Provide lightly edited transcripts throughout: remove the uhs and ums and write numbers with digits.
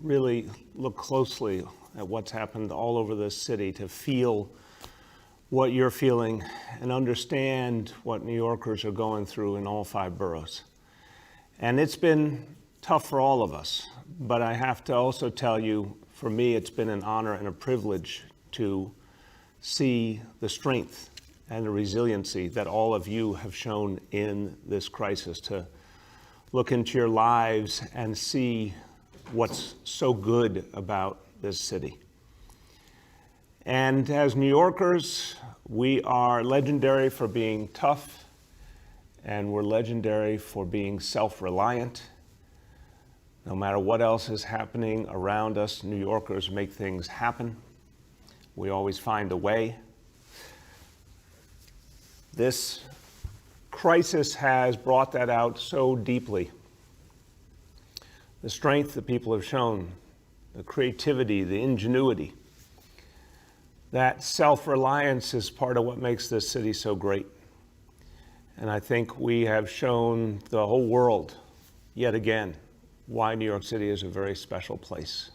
really look closely at what's happened all over this city to feel what you're feeling and understand what New Yorkers are going through in all 5 boroughs. And it's been tough for all of us, but I have to also tell you, for me, it's been an honor and a privilege to see the strength and the resiliency that all of you have shown in this crisis, to look into your lives and see what's so good about this city. And as New Yorkers, we are legendary for being tough, and we're legendary for being self-reliant. No matter what else is happening around us, New Yorkers make things happen. We always find a way. This crisis has brought that out so deeply. The strength that people have shown, the creativity, the ingenuity. That self-reliance is part of what makes this city so great. And I think we have shown the whole world, yet again, why New York City is a very special place.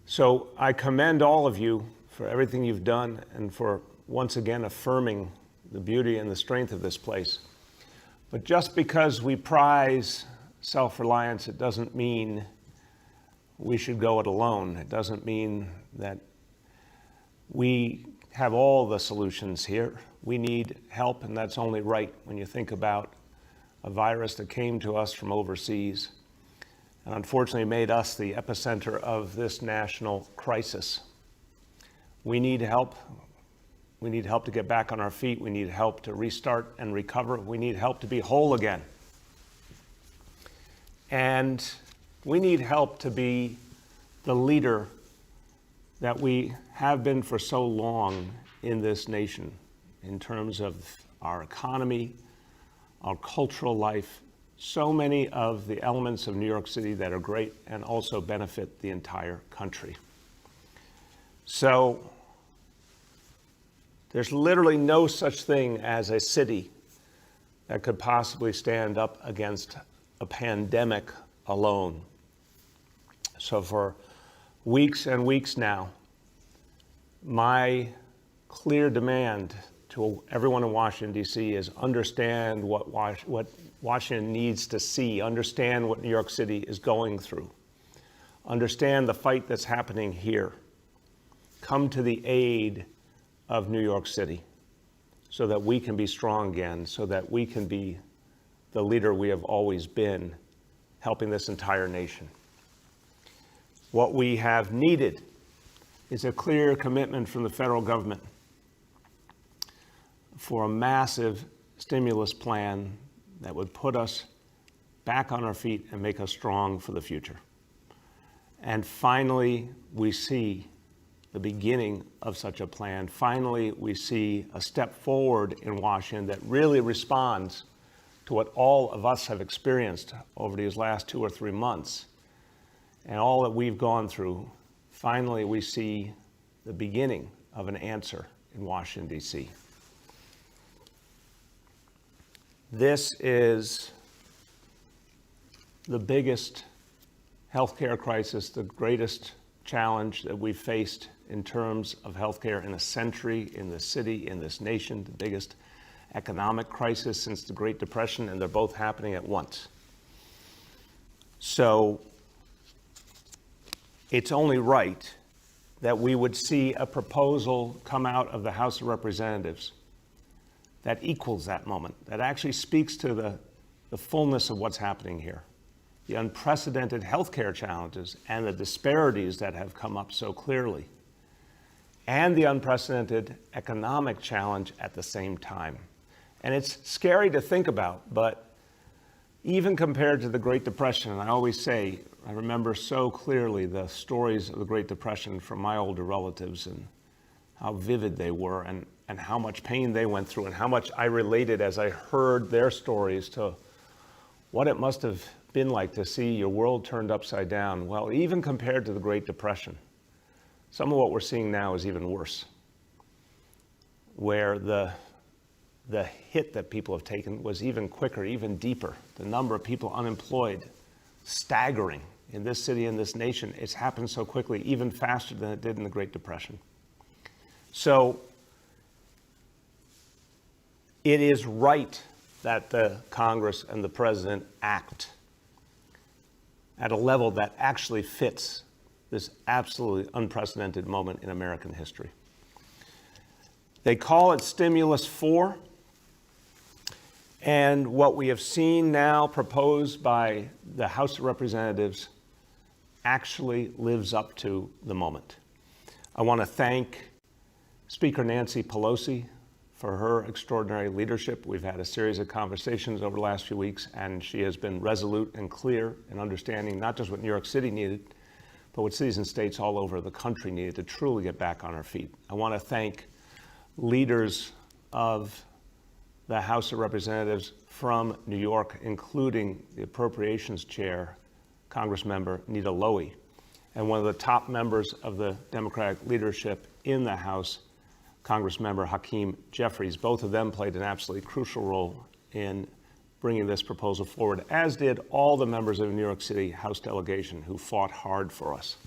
So I commend all of you for everything you've done and for once again affirming the beauty and the strength of this place. But just because we prize self-reliance, it doesn't mean we should go it alone. It doesn't mean that we have all the solutions here. We need help, and that's only right when you think about a virus that came to us from overseas and unfortunately made us the epicenter of this national crisis. We need help. We need help to get back on our feet. We need help to restart and recover. We need help to be whole again. And we need help to be the leader that we have been for so long in this nation in terms of our economy, our cultural life, so many of the elements of New York City that are great and also benefit the entire country. So there's literally no such thing as a city that could possibly stand up against a pandemic alone. So for weeks and weeks now, my clear demand to everyone in Washington, D.C. is understand what Washington needs to see, understand what New York City is going through, understand the fight that's happening here, come to the aid of New York City so that we can be strong again, so that we can be the leader we have always been, helping this entire nation. What we have needed is a clear commitment from the federal government for a massive stimulus plan that would put us back on our feet and make us strong for the future. And finally, we see the beginning of such a plan. Finally, we see a step forward in Washington that really responds to what all of us have experienced over these last 2 or 3 months and all that we've gone through. Finally, we see the beginning of an answer in Washington, D.C. This is the biggest healthcare crisis, the greatest challenge that we've faced in terms of healthcare in a century, in the city, in this nation, the biggest economic crisis since the Great Depression, and they're both happening at once. So it's only right that we would see a proposal come out of the House of Representatives that equals that moment, that actually speaks to the fullness of what's happening here, the unprecedented healthcare challenges and the disparities that have come up so clearly, and the unprecedented economic challenge at the same time. And it's scary to think about, but even compared to the Great Depression, and I always say, I remember so clearly the stories of the Great Depression from my older relatives and how vivid they were and how much pain they went through and how much I related as I heard their stories to what it must have been like to see your world turned upside down. Well, even compared to the Great Depression, some of what we're seeing now is even worse, where the hit that people have taken was even quicker, even deeper. The number of people unemployed, staggering. in this city and this nation. It's happened so quickly, even faster than it did in the Great Depression. So it is right that the Congress and the President act at a level that actually fits this absolutely unprecedented moment in American history. They call it Stimulus 4, and what we have seen now proposed by the House of Representatives actually lives up to the moment. I want to thank Speaker Nancy Pelosi for her extraordinary leadership. We've had a series of conversations over the last few weeks, and she has been resolute and clear in understanding not just what New York City needed, but what cities and states all over the country needed to truly get back on our feet. I want to thank leaders of the House of Representatives from New York, including the Appropriations Chair, Congressmember Nita Lowey, and one of the top members of the Democratic leadership in the House, Congressmember Hakeem Jeffries. Both of them played an absolutely crucial role in bringing this proposal forward, as did all the members of the New York City House delegation who fought hard for us.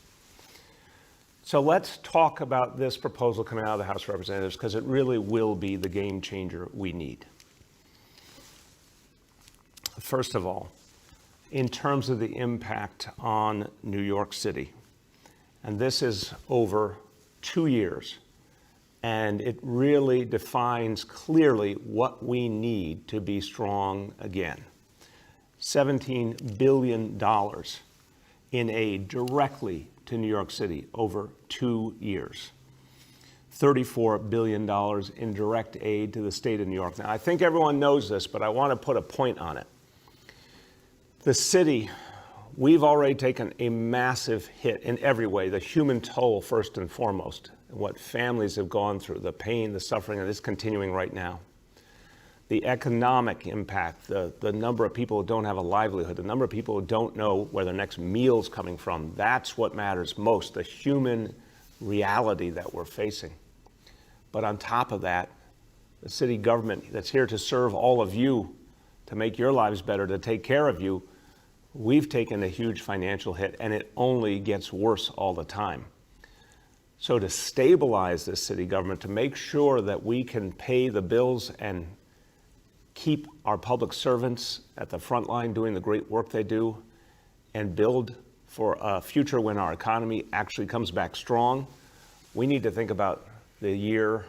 So let's talk about this proposal coming out of the House of Representatives, because it really will be the game changer we need. First of all, in terms of the impact on New York City, and this is over 2 years, and it really defines clearly what we need to be strong again. $17 billion in aid directly to New York City over 2 years. $34 billion in direct aid to the state of New York. Now, I think everyone knows this, but I want to put a point on it. The city, we've already taken a massive hit in every way, the human toll first and foremost, and what families have gone through, the pain, the suffering, and it's continuing right now. The economic impact, the number of people who don't have a livelihood, the number of people who don't know where their next meal's coming from, that's what matters most, the human reality that we're facing. But on top of that, the city government that's here to serve all of you, to make your lives better, to take care of you, we've taken a huge financial hit, and it only gets worse all the time. So to stabilize this city government, to make sure that we can pay the bills and keep our public servants at the front line doing the great work they do, and build for a future when our economy actually comes back strong, we need to think about the year,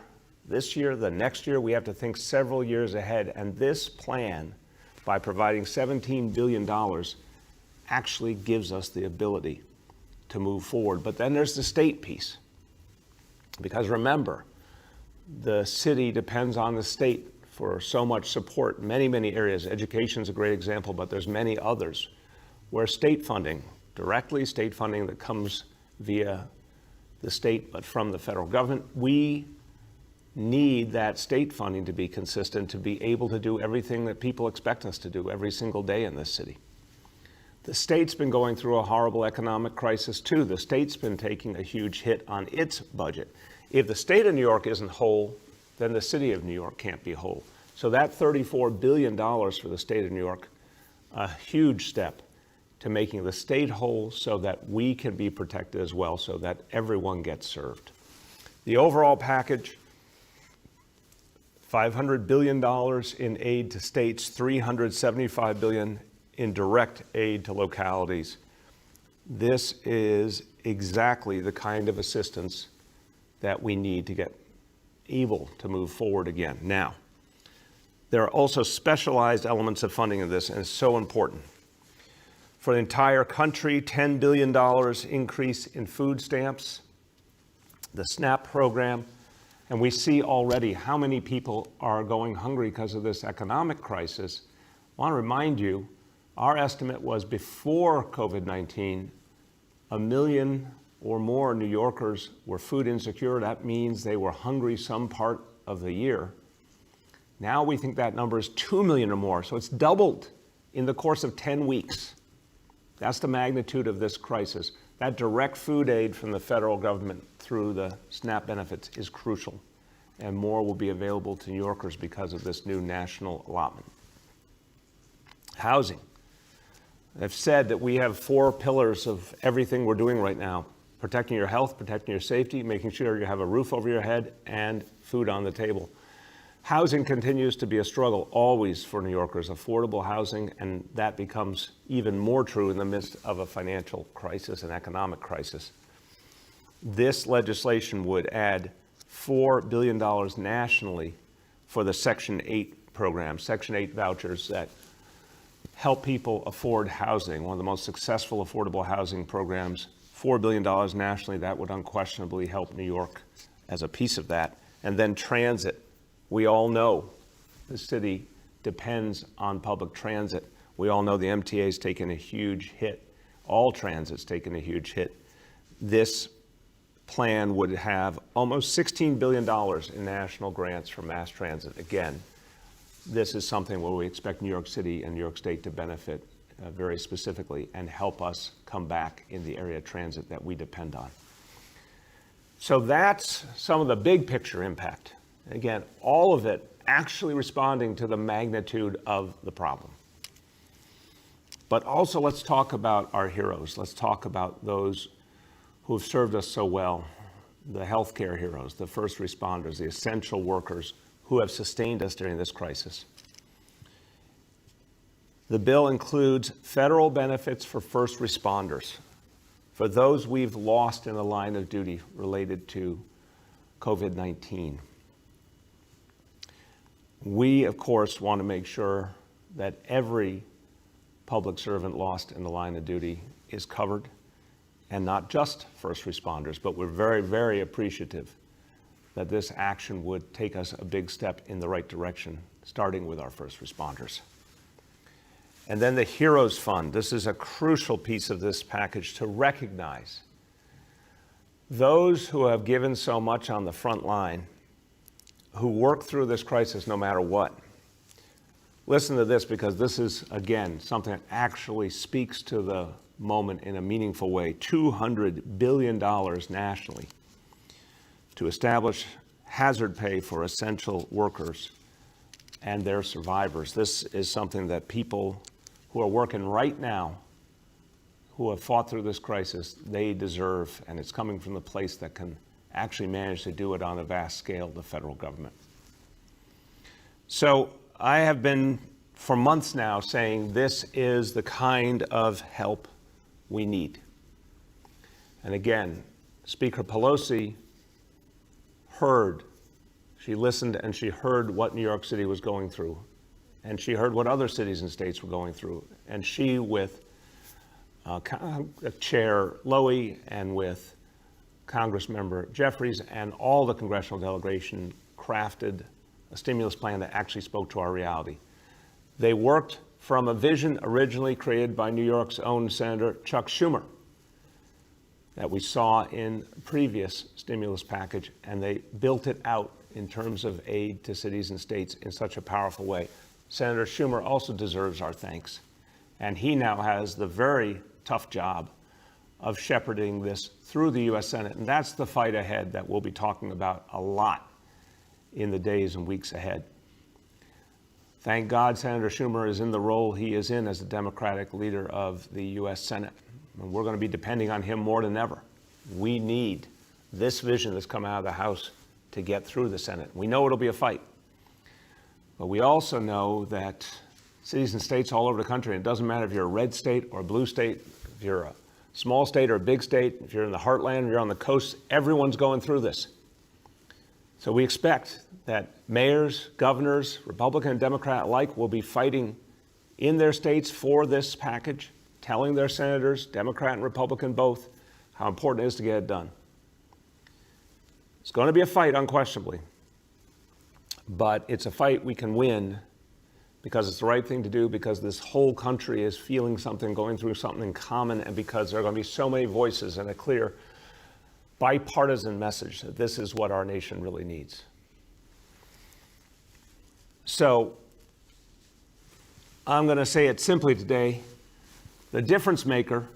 this year, the next year. We have to think several years ahead. And this plan, by providing $17 billion, actually gives us the ability to move forward. But then there's the state piece. Because remember, the city depends on the state for so much support in many, many areas. Education's a great example, but there's many others where state funding, directly state funding that comes via the state but from the federal government, we need that state funding to be consistent, to be able to do everything that people expect us to do every single day in this city. The state's been going through a horrible economic crisis too. The state's been taking a huge hit on its budget. If the state of New York isn't whole, then the city of New York can't be whole. So that $34 billion for the state of New York, a huge step to making the state whole so that we can be protected as well, so that everyone gets served. The overall package, $500 billion in aid to states, $375 billion in direct aid to localities. This is exactly the kind of assistance that we need to get able to move forward again. Now, there are also specialized elements of funding of this, and it's so important. For the entire country, $10 billion increase in food stamps, the SNAP program, and we see already how many people are going hungry because of this economic crisis. I want to remind you, our estimate was before COVID-19, 1 million or more New Yorkers were food insecure. That means they were hungry some part of the year. Now we think that number is 2 million or more, so it's doubled in the course of 10 weeks. That's the magnitude of this crisis. That direct food aid from the federal government through the SNAP benefits is crucial, and more will be available to New Yorkers because of this new national allotment. Housing. I've said that we have 4 pillars of everything we're doing right now: protecting your health, protecting your safety, making sure you have a roof over your head, and food on the table. Housing continues to be a struggle always for New Yorkers, affordable housing, and that becomes even more true in the midst of a financial crisis, an economic crisis. This legislation would add $4 billion nationally for the Section 8 program, Section 8 vouchers that help people afford housing, one of the most successful affordable housing programs. $4 billion nationally, that would unquestionably help New York as a piece of that. And then transit. We all know the city depends on public transit. We all know the MTA's taken a huge hit. All transit's taken a huge hit. This plan would have almost $16 billion in national grants for mass transit. Again, this is something where we expect New York City and New York State to benefit very specifically and help us come back in the area of transit that we depend on. So that's some of the big picture impact. Again, all of it actually responding to the magnitude of the problem. But also let's talk about our heroes. Let's talk about those who have served us so well, the healthcare heroes, the first responders, the essential workers who have sustained us during this crisis. The bill includes federal benefits for first responders, for those we've lost in the line of duty related to COVID-19. We, of course, want to make sure that every public servant lost in the line of duty is covered, and not just first responders, but we're very, very appreciative that this action would take us a big step in the right direction, starting with our first responders. And then the Heroes Fund. This is a crucial piece of this package to recognize those who have given so much on the front line, who work through this crisis no matter what. Listen to this, because this is, again, something that actually speaks to the moment in a meaningful way. $200 billion nationally to establish hazard pay for essential workers and their survivors. This is something that people who are working right now, who have fought through this crisis, they deserve, and it's coming from the place that can actually manage to do it on a vast scale, the federal government. So I have been, for months now, saying this is the kind of help we need. And again, Speaker Pelosi heard, she listened, and she heard what New York City was going through. And she heard what other cities and states were going through. And she, with Chair Lowy and with Congressmember Jeffries and all the congressional delegation, crafted a stimulus plan that actually spoke to our reality. They worked from a vision originally created by New York's own Senator Chuck Schumer that we saw in a previous stimulus package, and they built it out in terms of aid to cities and states in such a powerful way. Senator Schumer also deserves our thanks, and he now has the very tough job of shepherding this through the U.S. Senate, and that's the fight ahead that we'll be talking about a lot in the days and weeks ahead. Thank God Senator Schumer is in the role he is in as the Democratic leader of the U.S. Senate, and we're going to be depending on him more than ever. We need this vision that's come out of the House to get through the Senate. We know it'll be a fight, but we also know that cities and states all over the country, and it doesn't matter if you're a red state or a blue state, if you're a small state or a big state, if you're in the heartland, if you're on the coast, everyone's going through this. So we expect that mayors, governors, Republican and Democrat alike will be fighting in their states for this package, telling their senators, Democrat and Republican both, how important it is to get it done. It's going to be a fight, unquestionably, but it's a fight we can win because it's the right thing to do, because this whole country is feeling something, going through something common, and because there are going to be so many voices and a clear bipartisan message that this is what our nation really needs. So I'm going to say it simply today. The difference maker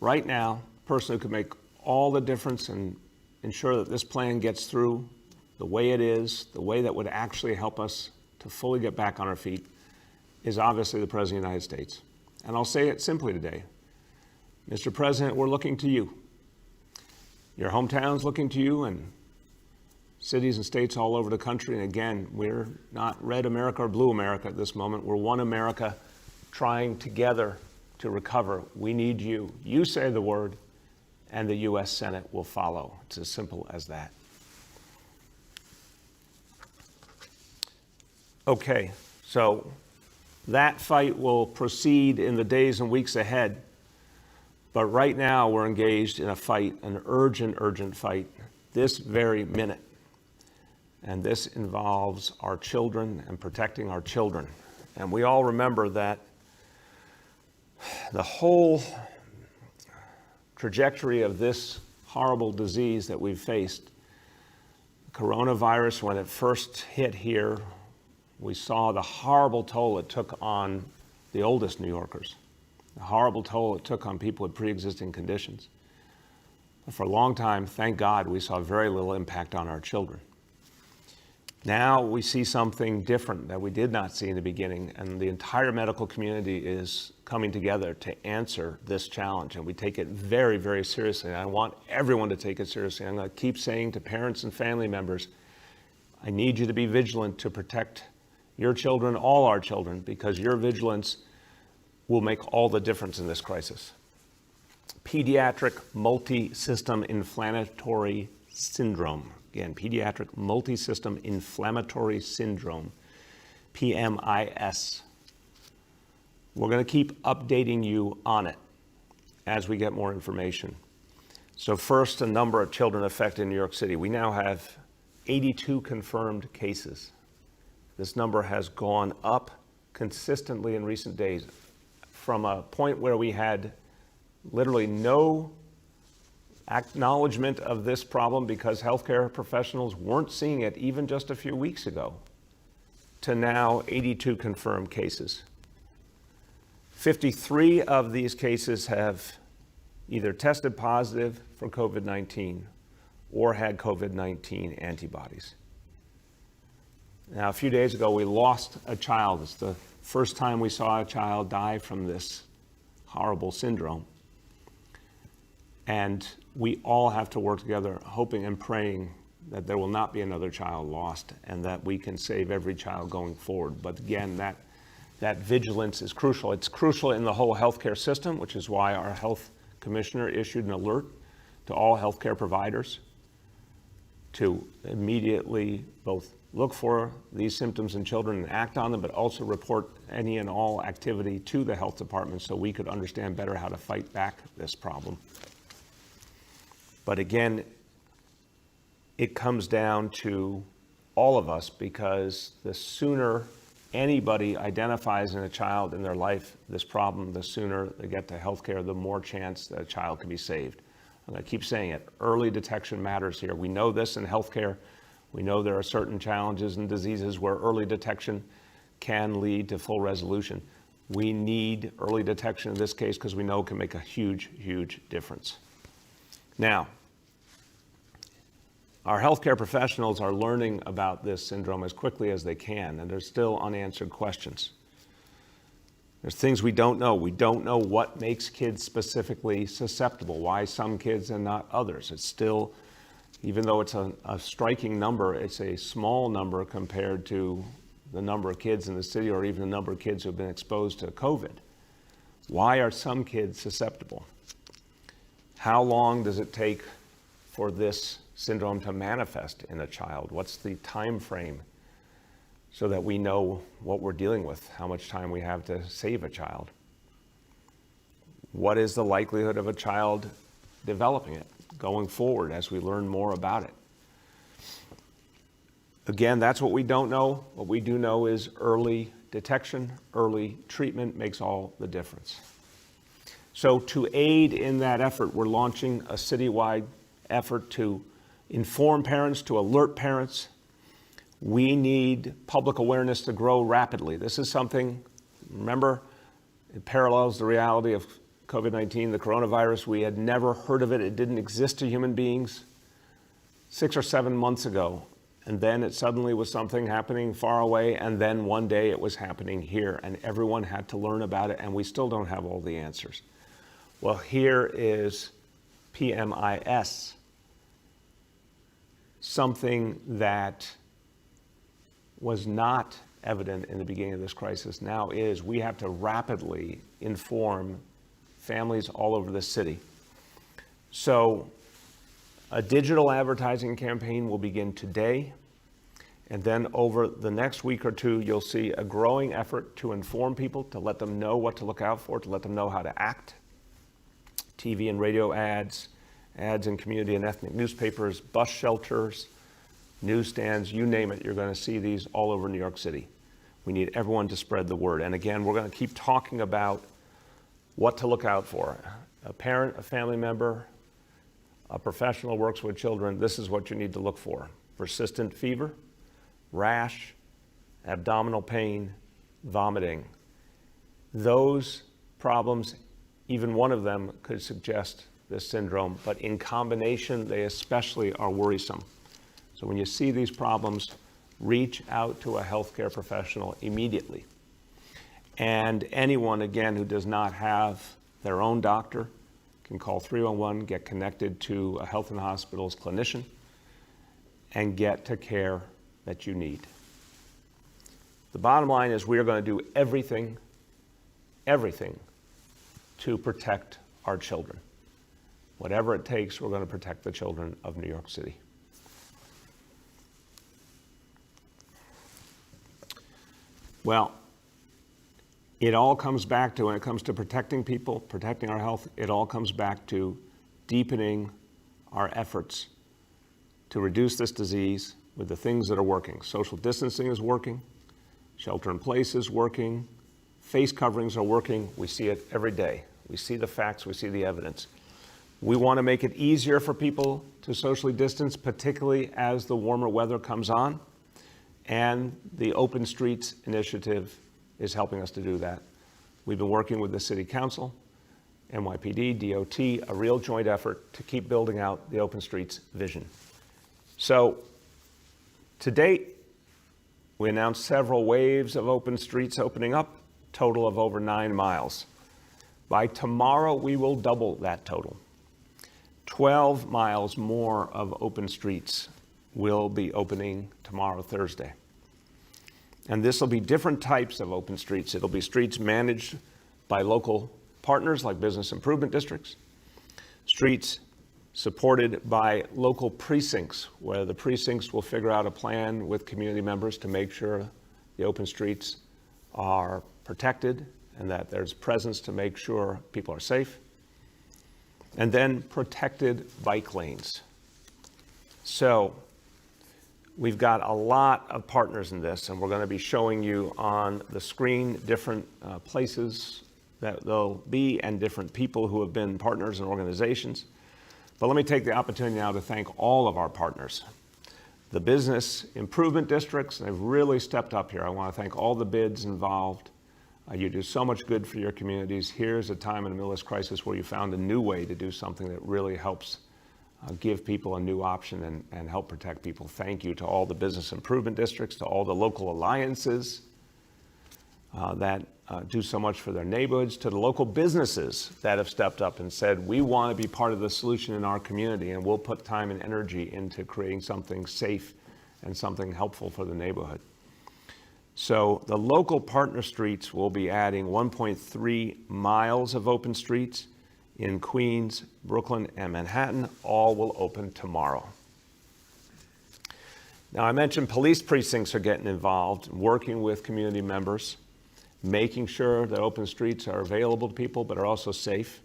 right now, the person who could make all the difference and ensure that this plan gets through the way it is, the way that would actually help us to fully get back on our feet, is obviously the President of the United States. And I'll say it simply today. Mr. President, we're looking to you. Your hometown's looking to you, and cities and states all over the country. And again, we're not red America or blue America at this moment. We're one America trying together to recover. We need you. You say the word, and the U.S. Senate will follow. It's as simple as that. Okay, so that fight will proceed in the days and weeks ahead. But right now, we're engaged in a fight, an urgent fight, this very minute. And this involves our children and protecting our children. And we all remember that the whole trajectory of this horrible disease that we've faced, coronavirus, when it first hit here, we saw the horrible toll it took on the oldest New Yorkers. The horrible toll it took on people with pre-existing conditions. But for a long time, thank God, we saw very little impact on our children. Now we see something different that we did not see in the beginning, and the entire medical community is coming together to answer this challenge, and we take it very, very seriously. And I want everyone to take it seriously. I'm going to keep saying to parents and family members, I need you to be vigilant to protect your children, all our children, because your vigilance will make all the difference in this crisis. Pediatric multi-system inflammatory syndrome. Again, pediatric multi-system inflammatory syndrome, PMIS. We're going to keep updating you on it as we get more information. So first, a number of children affected in New York City. We now have 82 confirmed cases. This number has gone up consistently in recent days, from a point where we had literally no acknowledgement of this problem because healthcare professionals weren't seeing it even just a few weeks ago, to now 82 confirmed cases. 53 of these cases have either tested positive for COVID-19 or had COVID-19 antibodies. Now, a few days ago, we lost a child. It's the first time we saw a child die from this horrible syndrome. And we all have to work together, hoping and praying that there will not be another child lost and that we can save every child going forward. But again, that vigilance is crucial. It's crucial in the whole healthcare system, which is why our health commissioner issued an alert to all healthcare providers to immediately both look for these symptoms in children and act on them, but also report any and all activity to the health department so we could understand better how to fight back this problem. But again, it comes down to all of us, because the sooner anybody identifies in a child in their life this problem, the sooner they get to healthcare, the more chance that a child can be saved. I'm going to keep saying it. Early detection matters here. We know this in healthcare. We know there are certain challenges and diseases where early detection can lead to full resolution. We need early detection in this case because we know it can make a huge, huge difference. Now, our healthcare professionals are learning about this syndrome as quickly as they can, and there's still unanswered questions. There's things we don't know. We don't know what makes kids specifically susceptible, why some kids and not others. It's still, even though it's a striking number, it's a small number compared to the number of kids in the city or even the number of kids who have been exposed to COVID. Why are some kids susceptible? How long does it take for this syndrome to manifest in a child? What's the time frame so that we know what we're dealing with, how much time we have to save a child? What is the likelihood of a child developing it going forward as we learn more about it? Again, that's what we don't know. What we do know is early detection, early treatment makes all the difference. So to aid in that effort, we're launching a citywide effort to inform parents, to alert parents. We need public awareness to grow rapidly. This is something, remember, it parallels the reality of COVID-19, the coronavirus. We had never heard of it. It didn't exist to human beings 6 or 7 months ago. and then it suddenly was something happening far away, and then one day it was happening here, and everyone had to learn about it, and we still don't have all the answers. Well, here is PMIS, something that was not evident in the beginning of this crisis, now is. We have to rapidly inform families all over the city. So a digital advertising campaign will begin today, and then over the next week or two, you'll see a growing effort to inform people, to let them know what to look out for, to let them know how to act. TV and radio ads, ads in community and ethnic newspapers, bus shelters, newsstands, you name it, you're going to see these all over New York City. We need everyone to spread the word. And again, we're going to keep talking about what to look out for. A parent, a family member, a professional works with children, this is what you need to look for. Persistent fever, rash, abdominal pain, vomiting. Those problems, even one of them could suggest this syndrome, but in combination, they especially are worrisome. So when you see these problems, reach out to a healthcare professional immediately. And anyone, again, who does not have their own doctor can call 311, get connected to a Health and Hospitals clinician, and get to care that you need. The bottom line is we are going to do everything to protect our children. Whatever it takes, we're going to protect the children of New York City. Well, it all comes back to, when it comes to protecting people, protecting our health, it all comes back to deepening our efforts to reduce this disease with the things that are working. Social distancing is working, shelter in place is working, face coverings are working. We see it every day. We see the facts, we see the evidence. We want to make it easier for people to socially distance, particularly as the warmer weather comes on. And the Open Streets Initiative is helping us to do that. We've been working with the City Council, NYPD, DOT, a real joint effort to keep building out the Open Streets vision. So to date, we announced several waves of open streets opening up, total of over 9 miles. By tomorrow, we will double that total. 12 miles more of open streets will be opening tomorrow, Thursday. And this will be different types of open streets. It'll be streets managed by local partners like business improvement districts, streets supported by local precincts, where the precincts will figure out a plan with community members to make sure the open streets are protected and that there's presence to make sure people are safe. And then protected bike lanes. So we've got a lot of partners in this, and we're going to be showing you on the screen different places that they'll be and different people who have been partners and organizations. But let me take the opportunity now to thank all of our partners. The business improvement districts, they've really stepped up here. I want to thank all the bids involved. You do so much good for your communities. Here's a time in the middle of this crisis where you found a new way to do something that really helps give people a new option and help protect people. Thank you to all the business improvement districts, to all the local alliances that do so much for their neighborhoods, to the local businesses that have stepped up and said, we want to be part of the solution in our community, and we'll put time and energy into creating something safe and something helpful for the neighborhood. So the local partner streets will be adding 1.3 miles of open streets in Queens, Brooklyn, and Manhattan. All will open tomorrow. Now, I mentioned police precincts are getting involved, working with community members, making sure that open streets are available to people but are also safe.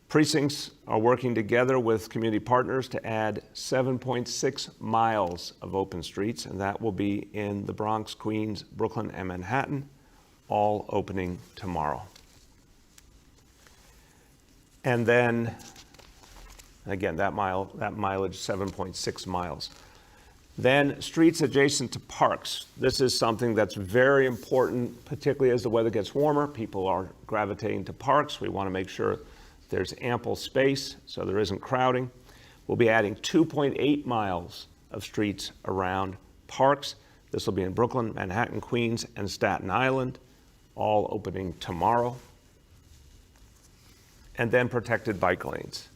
Precincts are working together with community partners to add 7.6 miles of open streets, and that will be in the Bronx, Queens, Brooklyn, and Manhattan, all opening tomorrow. And then, again, that mileage, 7.6 miles. Then streets adjacent to parks. This is something that's very important, particularly as the weather gets warmer. People are gravitating to parks. We want to make sure there's ample space so there isn't crowding. We'll be adding 2.8 miles of streets around parks. This will be in Brooklyn, Manhattan, Queens, and Staten Island, all opening tomorrow. And then protected bike lanes.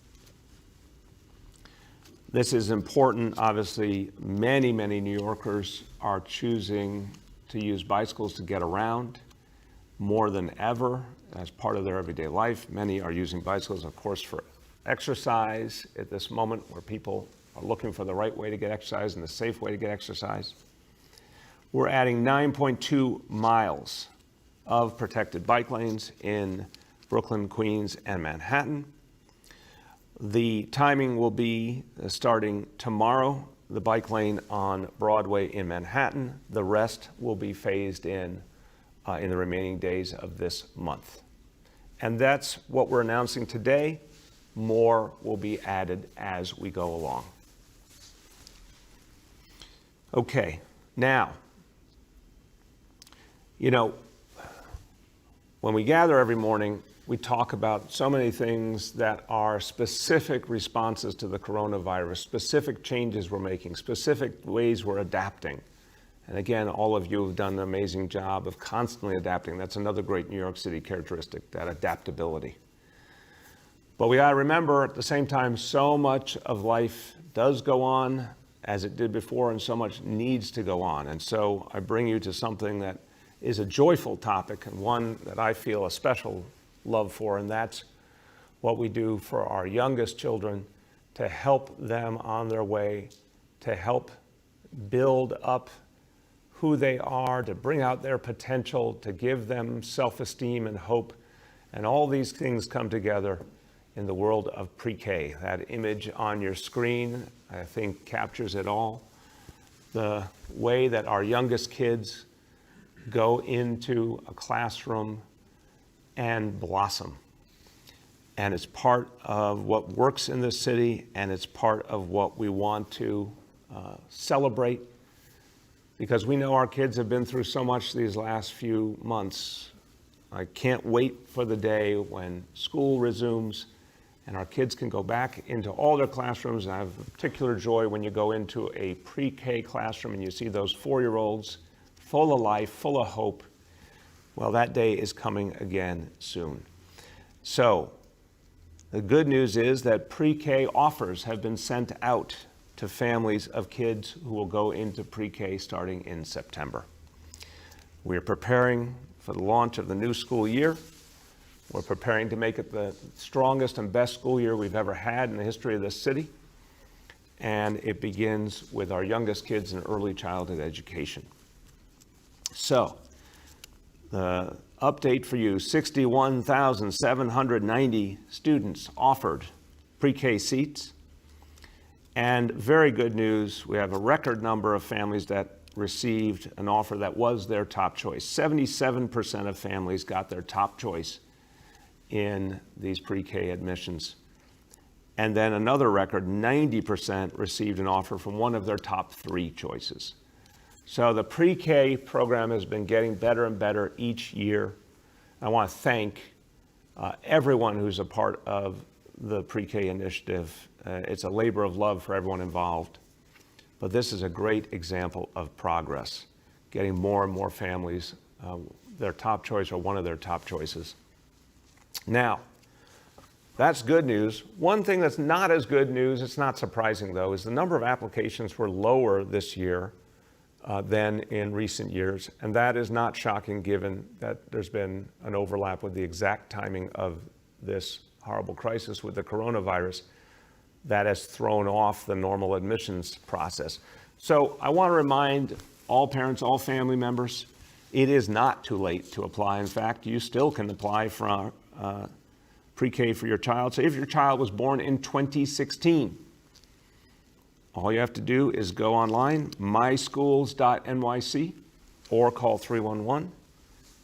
This is important. Obviously, many New Yorkers are choosing to use bicycles to get around more than ever as part of their everyday life. Many are using bicycles, of course, for exercise at this moment where people are looking for the right way to get exercise and the safe way to get exercise. We're adding 9.2 miles of protected bike lanes in Brooklyn, Queens, and Manhattan. The timing will be starting tomorrow, the bike lane on Broadway in Manhattan. The rest will be phased in the remaining days of this month. And that's what we're announcing today. More will be added as we go along. Okay, now, when we gather every morning, we talk about so many things that are specific responses to the coronavirus, specific changes we're making, specific ways we're adapting. And again, all of you have done an amazing job of constantly adapting. That's another great New York City characteristic, that adaptability. But we gotta remember at the same time, so much of life does go on as it did before, and so much needs to go on. And so I bring you to something that is a joyful topic and one that I feel a special love for, and that's what we do for our youngest children to help them on their way, to help build up who they are, to bring out their potential, to give them self-esteem and hope. And all these things come together in the world of pre-K. That image on your screen, I think, captures it all. The way that our youngest kids go into a classroom and blossom. And it's part of what works in this city, and it's part of what we want to celebrate, because we know our kids have been through so much these last few months. I can't wait for the day when school resumes and our kids can go back into all their classrooms. And I have particular joy when you go into a pre-K classroom and you see those 4-year-olds full of life, full of hope. Well, that day is coming again soon. So the good news is that pre-K offers have been sent out to families of kids who will go into pre-K starting in September. We are preparing for the launch of the new school year. We're preparing to make it the strongest and best school year we've ever had in the history of this city. And it begins with our youngest kids in early childhood education. So, the update for you, 61,790 students offered pre-K seats. And very good news, we have a record number of families that received an offer that was their top choice. 77% of families got their top choice in these pre-K admissions. And then another record, 90% received an offer from one of their top 3 choices. So the pre-K program has been getting better and better each year. I want to thank everyone who's a part of the pre-K initiative. It's a labor of love for everyone involved. But this is a great example of progress, getting more and more families their top choice or one of their top choices. Now, that's good news. One thing that's not as good news, it's not surprising though, is the number of applications were lower this year than in recent years. And that is not shocking given that there's been an overlap with the exact timing of this horrible crisis with the coronavirus that has thrown off the normal admissions process. So I want to remind all parents, all family members, it is not too late to apply. In fact, you still can apply for pre-K for your child. So if your child was born in 2016, all you have to do is go online, myschools.nyc, or call 311,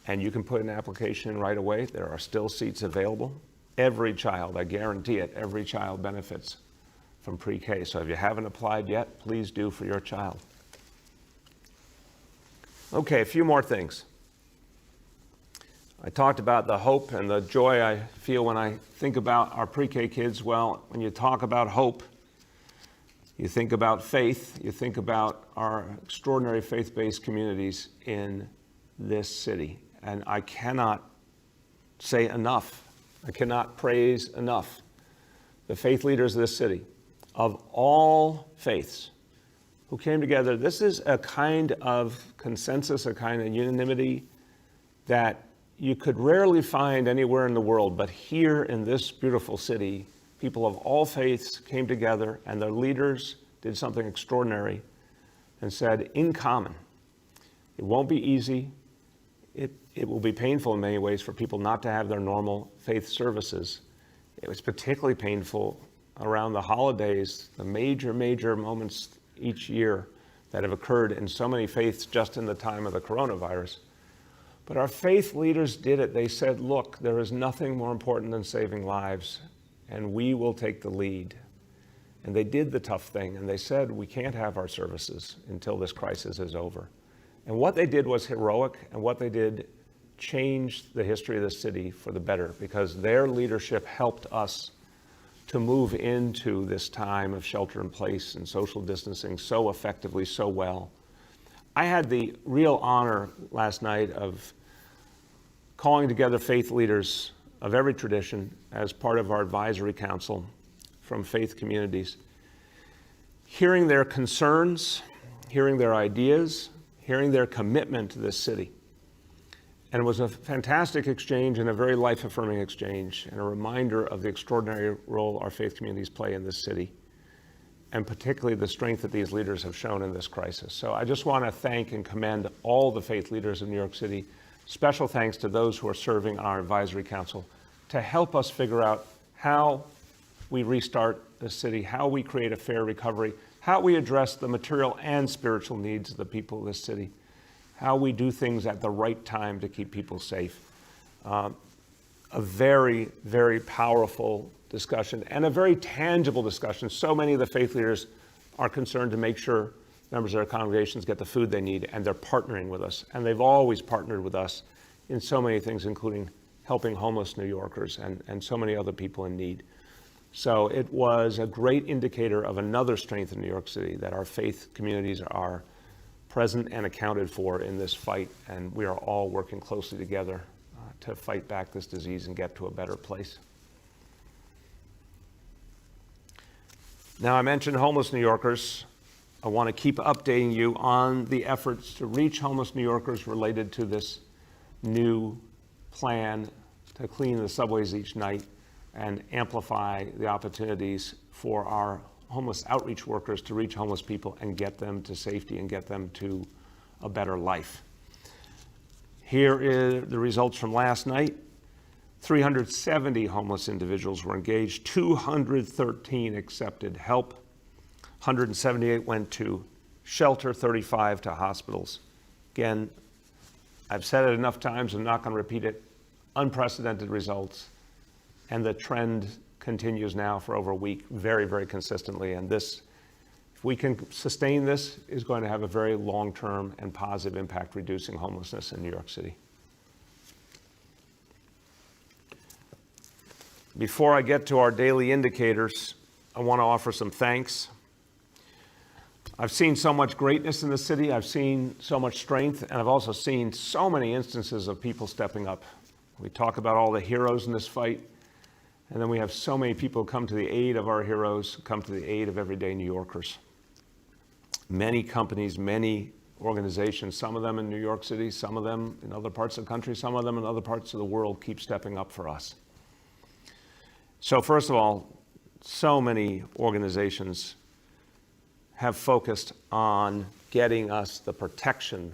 and you can put an application in right away. There are still seats available. Every child, I guarantee it, every child benefits from pre-K. So if you haven't applied yet, please do for your child. Okay, a few more things. I talked about the hope and the joy I feel when I think about our pre-K kids. Well, when you talk about hope, You think about faith, you think about our extraordinary faith-based communities in this city. And I cannot say enough, I cannot praise enough the faith leaders of this city, of all faiths, who came together. This is a kind of consensus, a kind of unanimity that you could rarely find anywhere in the world, but here in this beautiful city, people of all faiths came together and their leaders did something extraordinary and said, in common, it won't be easy, it will be painful in many ways for people not to have their normal faith services. It was particularly painful around the holidays, the major moments each year that have occurred in so many faiths just in the time of the coronavirus. But our faith leaders did it. They said, look, there is nothing more important than saving lives, and we will take the lead. And they did the tough thing, and they said, we can't have our services until this crisis is over. And what they did was heroic, and what they did changed the history of the city for the better, because their leadership helped us to move into this time of shelter in place and social distancing so effectively, so well. I had the real honor last night of calling together faith leaders of every tradition as part of our advisory council from faith communities, hearing their concerns, hearing their ideas, hearing their commitment to this city. And it was a fantastic exchange and a very life-affirming exchange and a reminder of the extraordinary role our faith communities play in this city, and particularly the strength that these leaders have shown in this crisis. So I just want to thank and commend all the faith leaders of New York City. Special thanks to those who are serving our advisory council to help us figure out how we restart the city, how we create a fair recovery, how we address the material and spiritual needs of the people of this city, how we do things at the right time to keep people safe. A very, very powerful discussion and a very tangible discussion. So many of the faith leaders are concerned to make sure members of their congregations get the food they need, and they're partnering with us. And they've always partnered with us in so many things, including helping homeless New Yorkers and so many other people in need. So it was a great indicator of another strength in New York City, that our faith communities are present and accounted for in this fight, and we are all working closely together to fight back this disease and get to a better place. Now, I mentioned homeless New Yorkers. I want to keep updating you on the efforts to reach homeless New Yorkers related to this new plan to clean the subways each night and amplify the opportunities for our homeless outreach workers to reach homeless people and get them to safety and get them to a better life. Here are the results from last night. 370 homeless individuals were engaged, 213 accepted help, 178 went to shelter, 35 to hospitals. Again, I've said it enough times, I'm not going to repeat it. Unprecedented results, and the trend continues now for over a week, very, very consistently. And this, if we can sustain this, is going to have a very long-term and positive impact reducing homelessness in New York City. Before I get to our daily indicators, I want to offer some thanks. I've seen so much greatness in the city, I've seen so much strength, and I've also seen so many instances of people stepping up. We talk about all the heroes in this fight, and then we have so many people come to the aid of our heroes, come to the aid of everyday New Yorkers. Many companies, many organizations, some of them in New York City, some of them in other parts of the country, some of them in other parts of the world, keep stepping up for us. So first of all, so many organizations have focused on getting us the protection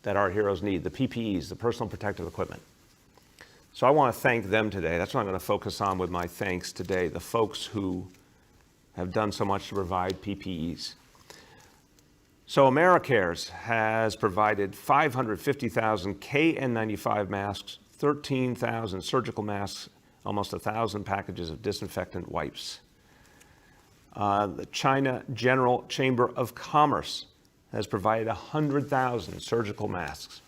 that our heroes need, the PPEs, the personal protective equipment. So I want to thank them today. That's what I'm going to focus on with my thanks today, the folks who have done so much to provide PPEs. So AmeriCares has provided 550,000 KN95 masks, 13,000 surgical masks, almost 1,000 packages of disinfectant wipes. The China General Chamber of Commerce has provided 100,000 surgical masks.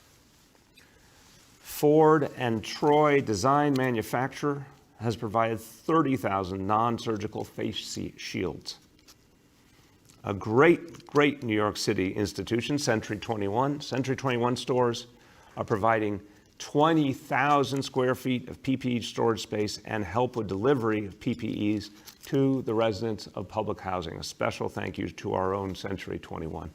Ford and Troy Design Manufacturer has provided 30,000 non-surgical face shields. a great New York City institution, Century 21. Century 21 stores are providing 20,000 square feet of PPE storage space and help with delivery of PPEs to the residents of public housing. A special thank you to our own Century 21.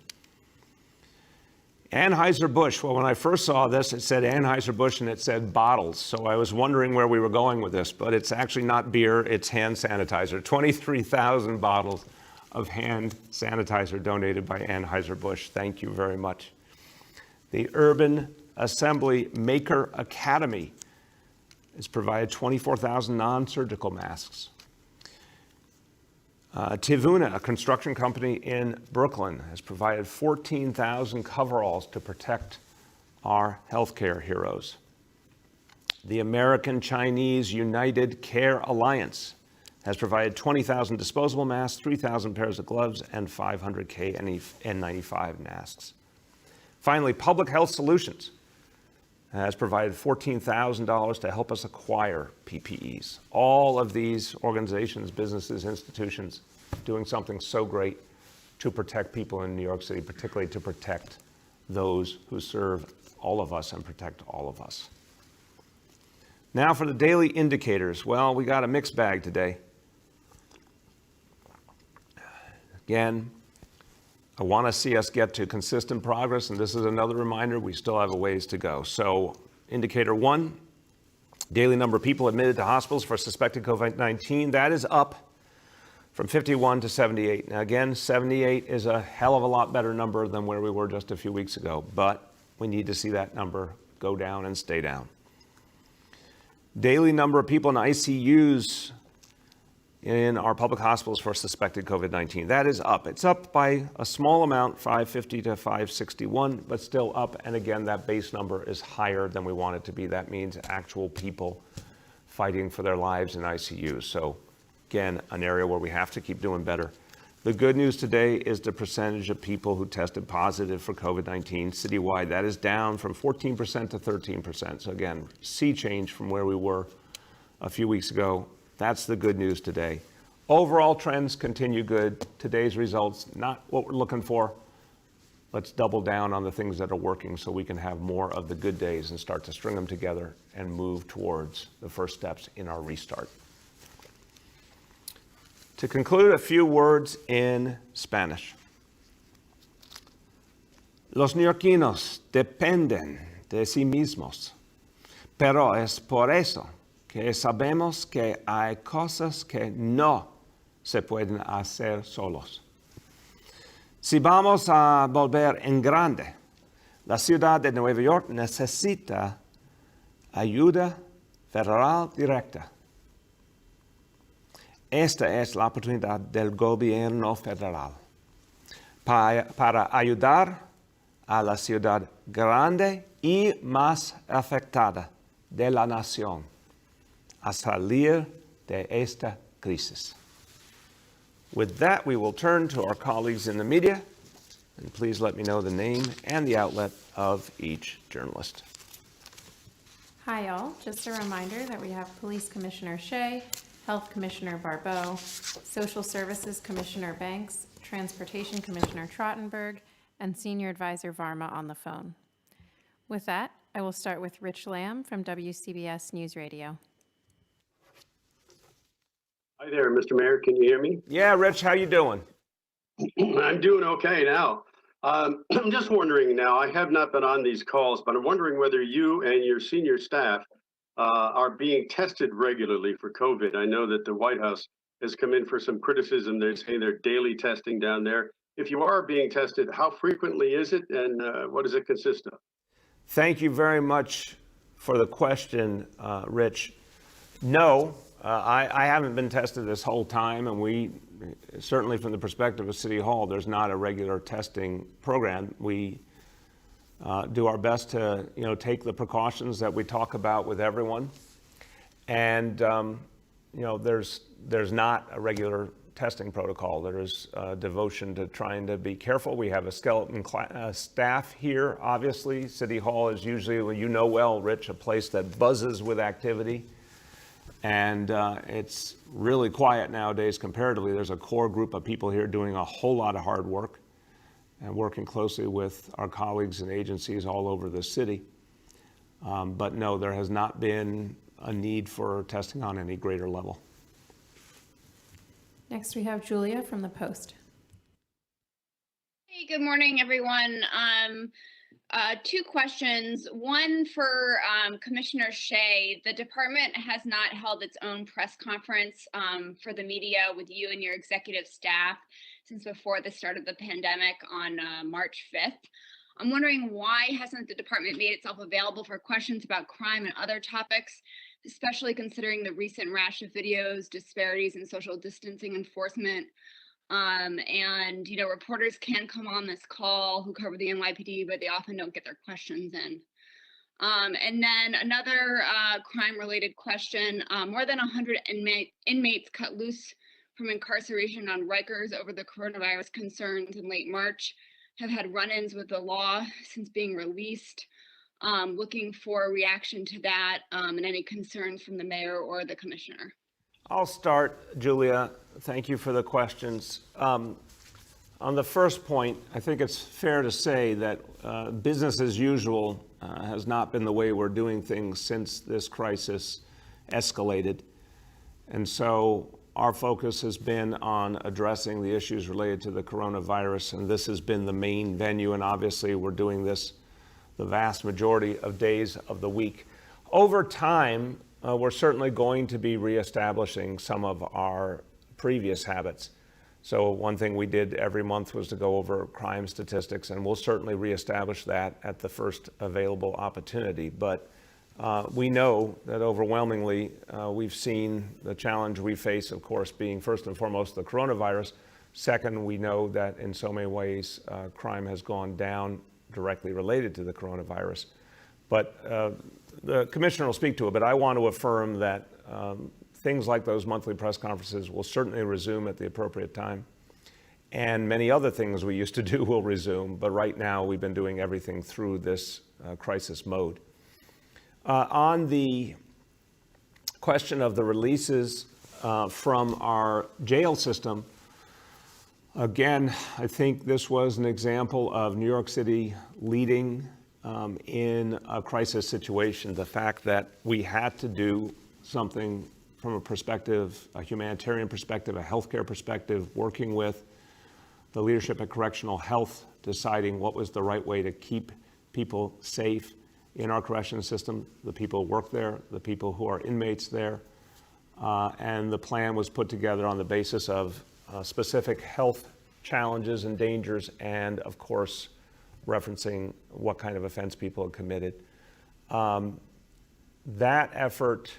Anheuser-Busch, well, when I first saw this, it said Anheuser-Busch and it said bottles. So I was wondering where we were going with this, but it's actually not beer, it's hand sanitizer. 23,000 bottles of hand sanitizer donated by Anheuser-Busch. Thank you very much. The Urban Assembly Maker Academy has provided 24,000 non-surgical masks. Tivuna, a construction company in Brooklyn, has provided 14,000 coveralls to protect our healthcare heroes. The American Chinese United Care Alliance has provided 20,000 disposable masks, 3,000 pairs of gloves, and 500 N95 masks. Finally, Public Health Solutions has provided $14,000 to help us acquire PPEs. All of these organizations, businesses, institutions doing something so great to protect people in New York City, particularly to protect those who serve all of us and protect all of us. Now for the daily indicators. Well, we got a mixed bag today. Again, I want to see us get to consistent progress, and this is another reminder we still have a ways to go. So, indicator 1, daily number of people admitted to hospitals for suspected COVID-19, that is up from 51 to 78. Now again, 78 is a hell of a lot better number than where we were just a few weeks ago, but we need to see that number go down and stay down. Daily number of people in ICUs in our public hospitals for suspected COVID-19. That is up. It's up by a small amount, 550 to 561, but still up. And again, that base number is higher than we want it to be. That means actual people fighting for their lives in ICUs. So again, an area where we have to keep doing better. The good news today is the percentage of people who tested positive for COVID-19 citywide. That is down from 14% to 13%. So again, sea change from where we were a few weeks ago. That's the good news today. Overall trends continue good. Today's results, not what we're looking for. Let's double down on the things that are working so we can have more of the good days and start to string them together and move towards the first steps in our restart. To conclude, a few words in Spanish. Los neoyorquinos dependen de sí mismos, pero es por eso que sabemos que hay cosas que no se pueden hacer solos. Si vamos a volver en grande, la ciudad de Nueva York necesita ayuda federal directa. Esta es la oportunidad del gobierno federal para ayudar a la ciudad grande y más afectada de la nación a salir de esta crisis. With that, we will turn to our colleagues in the media, and please let me know the name and the outlet of each journalist. Hi, all. Just a reminder that we have Police Commissioner Shea, Health Commissioner Barbeau, Social Services Commissioner Banks, Transportation Commissioner Trottenberg, and Senior Advisor Varma on the phone. With that, I will start with Rich Lamb from WCBS News Radio. Hi there, Mr. Mayor. Can you hear me? Yeah, Rich, how you doing? I'm doing okay now. I'm just wondering now, I have not been on these calls, but I'm wondering whether you and your senior staff are being tested regularly for COVID. I know that the White House has come in for some criticism. They're saying they're daily testing down there. If you are being tested, how frequently is it and what does it consist of? Thank you very much for the question, Rich. No, I haven't been tested this whole time, and we, certainly from the perspective of City Hall, there's not a regular testing program. We do our best to, take the precautions that we talk about with everyone. And, there's not a regular testing protocol. There is devotion to trying to be careful. We have a skeleton staff here, obviously. City Hall is usually, well, Rich, a place that buzzes with activity. And it's really quiet nowadays comparatively. There's a core group of people here doing a whole lot of hard work and working closely with our colleagues and agencies all over the city. But no, there has not been a need for testing on any greater level. Next, we have Julia from the Post. Hey, good morning, everyone. Two questions. One for Commissioner Shea. The department has not held its own press conference for the media with you and your executive staff since before the start of the pandemic on March 5th. I'm wondering, why hasn't the department made itself available for questions about crime and other topics, especially considering the recent rash of videos, disparities in social distancing enforcement? And, you know, reporters can come on this call who cover the NYPD, but they often don't get their questions in. And then another crime-related question. More than 100 inmates cut loose from incarceration on Rikers over the coronavirus concerns in late March have had run-ins with the law since being released. Looking for a reaction to that and any concerns from the mayor or the commissioner. I'll start, Julia. Thank you for the questions. On the first point, I think it's fair to say that business as usual has not been the way we're doing things since this crisis escalated. And so our focus has been on addressing the issues related to the coronavirus, and this has been the main venue, and obviously we're doing this the vast majority of days of the week. Over time, we're certainly going to be reestablishing some of our previous habits. So one thing we did every month was to go over crime statistics, and we'll certainly reestablish that at the first available opportunity. But we know that overwhelmingly we've seen the challenge we face, of course, being first and foremost the coronavirus. Second, we know that in so many ways crime has gone down directly related to the coronavirus. But the commissioner will speak to it, but I want to affirm that things like those monthly press conferences will certainly resume at the appropriate time. And many other things we used to do will resume, but right now we've been doing everything through this crisis mode. On the question of the releases from our jail system, again, I think this was an example of New York City leading in a crisis situation. The fact that we had to do something from a perspective, a humanitarian perspective, a healthcare perspective, working with the leadership at Correctional Health, deciding what was the right way to keep people safe in our correction system, the people who work there, the people who are inmates there. And the plan was put together on the basis of specific health challenges and dangers, and of course, referencing what kind of offense people had committed. That effort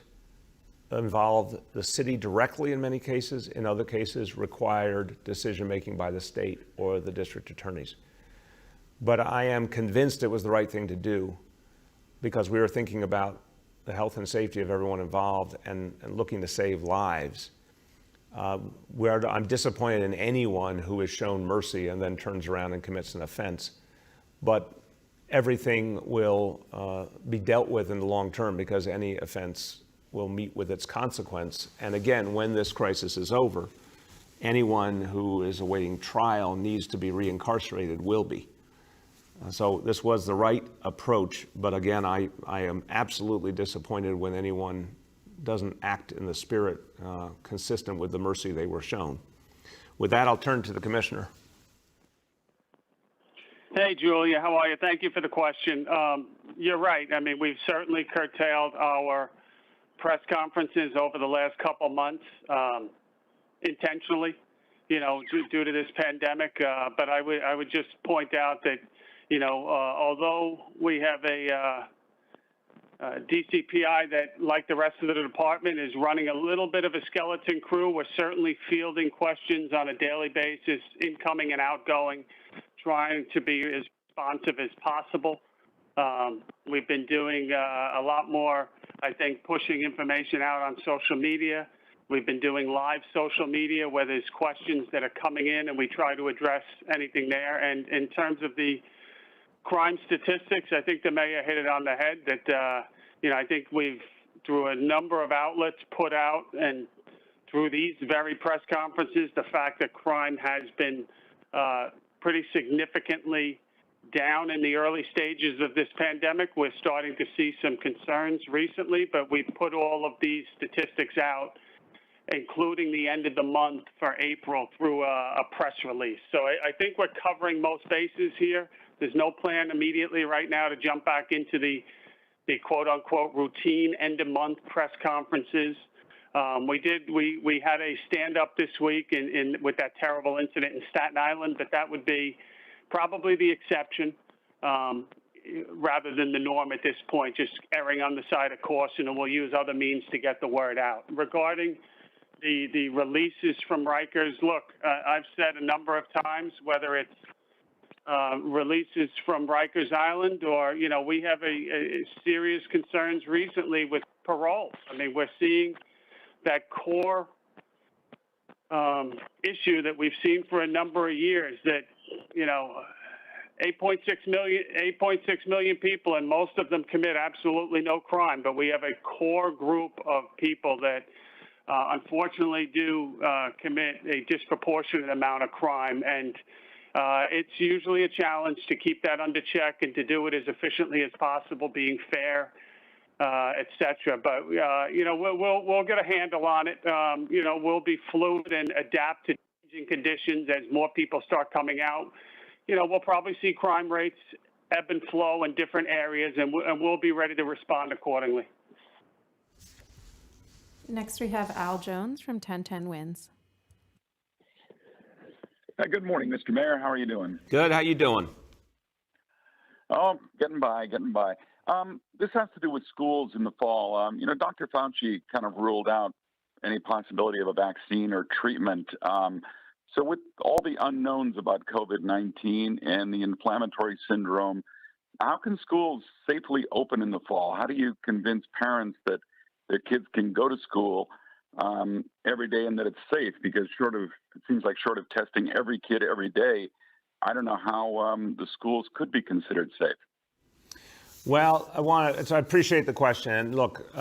involved the city directly in many cases. In other cases, required decision-making by the state or the district attorneys. But I am convinced it was the right thing to do because we were thinking about the health and safety of everyone involved and looking to save lives. I'm disappointed in anyone who is shown mercy and then turns around and commits an offense. But everything will be dealt with in the long term because any offense will meet with its consequence. And again, when this crisis is over, anyone who is awaiting trial needs to be reincarcerated will be. So this was the right approach, but again, I am absolutely disappointed when anyone doesn't act in the spirit consistent with the mercy they were shown. With that, I'll turn to the commissioner. Hey, Julia, how are you? Thank you for the question. You're right. I mean, we've certainly curtailed our press conferences over the last couple months intentionally, you know, due to this pandemic. But I would just point out that, you know, although we have a DCPI that, like the rest of the department, is running a little bit of a skeleton crew, we're certainly fielding questions on a daily basis, incoming and outgoing, trying to be as responsive as possible. We've been doing a lot more, I think, pushing information out on social media. We've been doing live social media where there's questions that are coming in and we try to address anything there. And in terms of the crime statistics, I think the mayor hit it on the head that, you know, I think we've through a number of outlets put out and through these very press conferences, the fact that crime has been pretty significantly down in the early stages of this pandemic. We're starting to see some concerns recently, but we put all of these statistics out, including the end of the month for April, through a press release. So I think we're covering most bases here. There's no plan immediately right now to jump back into the quote-unquote routine end-of-month press conferences. We had a stand-up this week with that terrible incident in Staten Island, but that would be probably the exception rather than the norm at this point, just erring on the side of caution, and we'll use other means to get the word out. Regarding the releases from Rikers, look, I've said a number of times, whether it's releases from Rikers Island or, we have a serious concerns recently with parole. I mean, we're seeing that core issue that we've seen for a number of years, that 8.6 million people, and most of them commit absolutely no crime, but we have a core group of people that unfortunately do commit a disproportionate amount of crime, and it's usually a challenge to keep that under check and to do it as efficiently as possible, being fair, et cetera. But, we'll get a handle on it. We'll be fluid and adapt to changing conditions as more people start coming out. We'll probably see crime rates ebb and flow in different areas, and we'll be ready to respond accordingly. Next, we have Al Jones from 1010 Wins. Good morning, Mr. Mayor. How are you doing? Good. How you doing? Oh, getting by. This has to do with schools in the fall. Dr. Fauci kind of ruled out any possibility of a vaccine or treatment. So with all the unknowns about COVID-19 and the inflammatory syndrome, how can schools safely open in the fall? How do you convince parents that their kids can go to school every day and that it's safe? Because it seems like short of testing every kid every day, I don't know how the schools could be considered safe. Well, I appreciate the question. And look,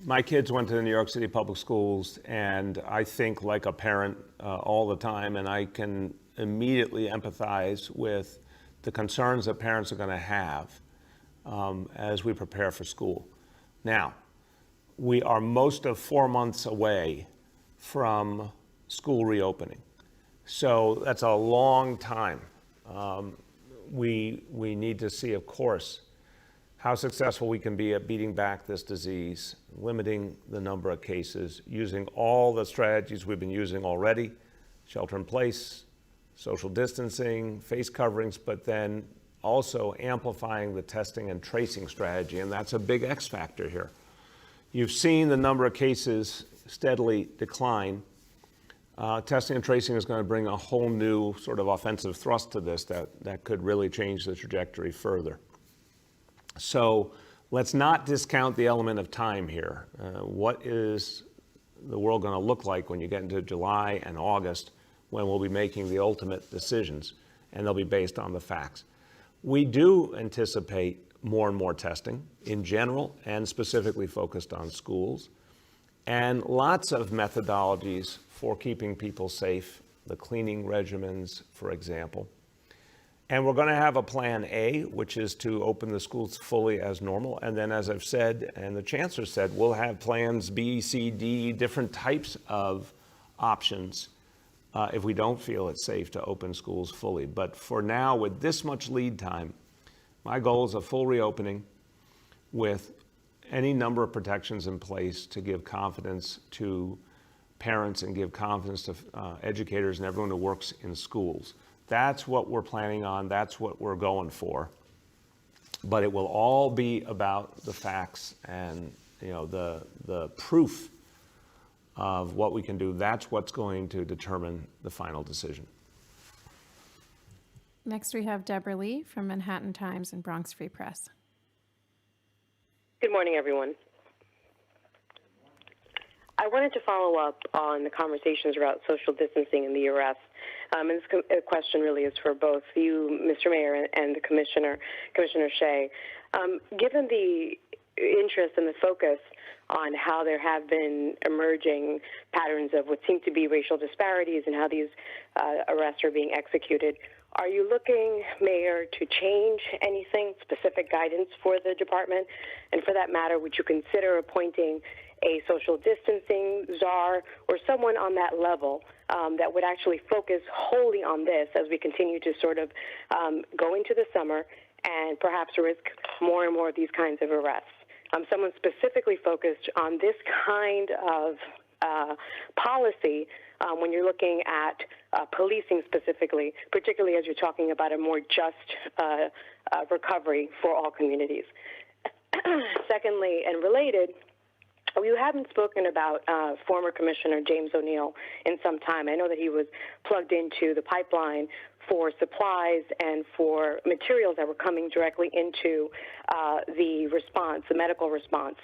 my kids went to the New York City public schools, and I think like a parent all the time, and I can immediately empathize with the concerns that parents are going to have as we prepare for school. Now, we are most of 4 months away from school reopening. So that's a long time. We need to see, of course, how successful we can be at beating back this disease, limiting the number of cases, using all the strategies we've been using already, shelter in place, social distancing, face coverings, but then also amplifying the testing and tracing strategy, and that's a big X factor here. You've seen the number of cases steadily decline. Testing and tracing is going to bring a whole new sort of offensive thrust to this that could really change the trajectory further. So let's not discount the element of time here. What is the world going to look like when you get into July and August, when we'll be making the ultimate decisions, and they'll be based on the facts. We do anticipate more and more testing in general and specifically focused on schools, and lots of methodologies for keeping people safe, the cleaning regimens, for example. And we're going to have a plan A, which is to open the schools fully as normal. And then, as I've said, and the chancellor said, we'll have plans B, C, D, different types of options if we don't feel it's safe to open schools fully. But for now, with this much lead time, my goal is a full reopening with any number of protections in place to give confidence to parents and give confidence to educators and everyone who works in schools. That's what we're planning on. That's what we're going for. But it will all be about the facts and the proof of what we can do. That's what's going to determine the final decision. Next, we have Deborah Lee from Manhattan Times and Bronx Free Press. Good morning, everyone. I wanted to follow up on the conversations about social distancing in the U.S. And this question really is for both you, Mr. Mayor, and the Commissioner Shea. Given the interest and the focus on how there have been emerging patterns of what seem to be racial disparities and how these arrests are being executed. Are you looking, Mayor, to change anything, specific guidance for the department? And for that matter, would you consider appointing a social distancing czar or someone on that level that would actually focus wholly on this as we continue to sort of go into the summer and perhaps risk more and more of these kinds of arrests? Someone specifically focused on this kind of policy when you're looking at policing specifically, particularly as you're talking about a more just recovery for all communities. Secondly, and related, you haven't spoken about former Commissioner James O'Neill in some time. I know that he was plugged into the pipeline for supplies and for materials that were coming directly into the response, the medical response.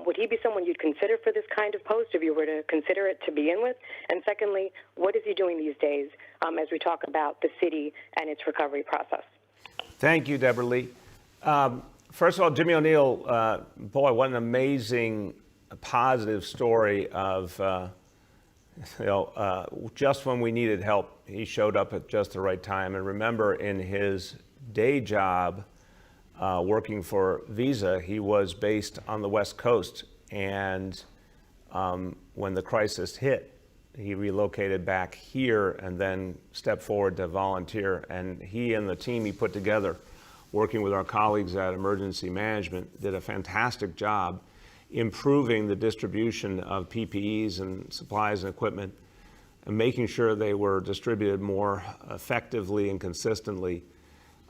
Would he be someone you'd consider for this kind of post if you were to consider it to begin with? And secondly, what is he doing these days as we talk about the city and its recovery process? Thank you, Deborah Lee. First of all, Jimmy O'Neill, boy, what an amazing positive story of, just when we needed help, he showed up at just the right time. And remember, in his day job working for Visa, he was based on the West Coast. And when the crisis hit, he relocated back here and then stepped forward to volunteer. And he and the team he put together, working with our colleagues at Emergency Management, did a fantastic job improving the distribution of PPEs and supplies and equipment and making sure they were distributed more effectively and consistently.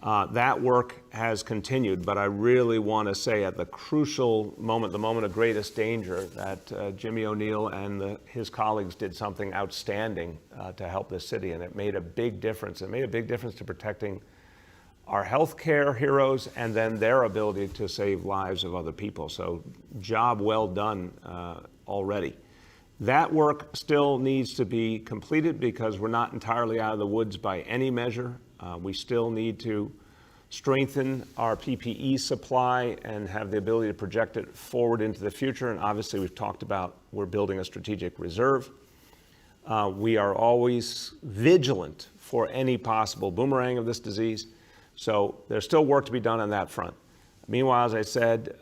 That work has continued, but I really want to say at the crucial moment, the moment of greatest danger, that Jimmy O'Neill and his colleagues did something outstanding to help this city, and it made a big difference. It made a big difference to protecting our healthcare heroes and then their ability to save lives of other people. So job well done already. That work still needs to be completed because we're not entirely out of the woods by any measure. We still need to strengthen our PPE supply and have the ability to project it forward into the future. And obviously we've talked about we're building a strategic reserve. We are always vigilant for any possible boomerang of this disease. So there's still work to be done on that front. Meanwhile, as I said,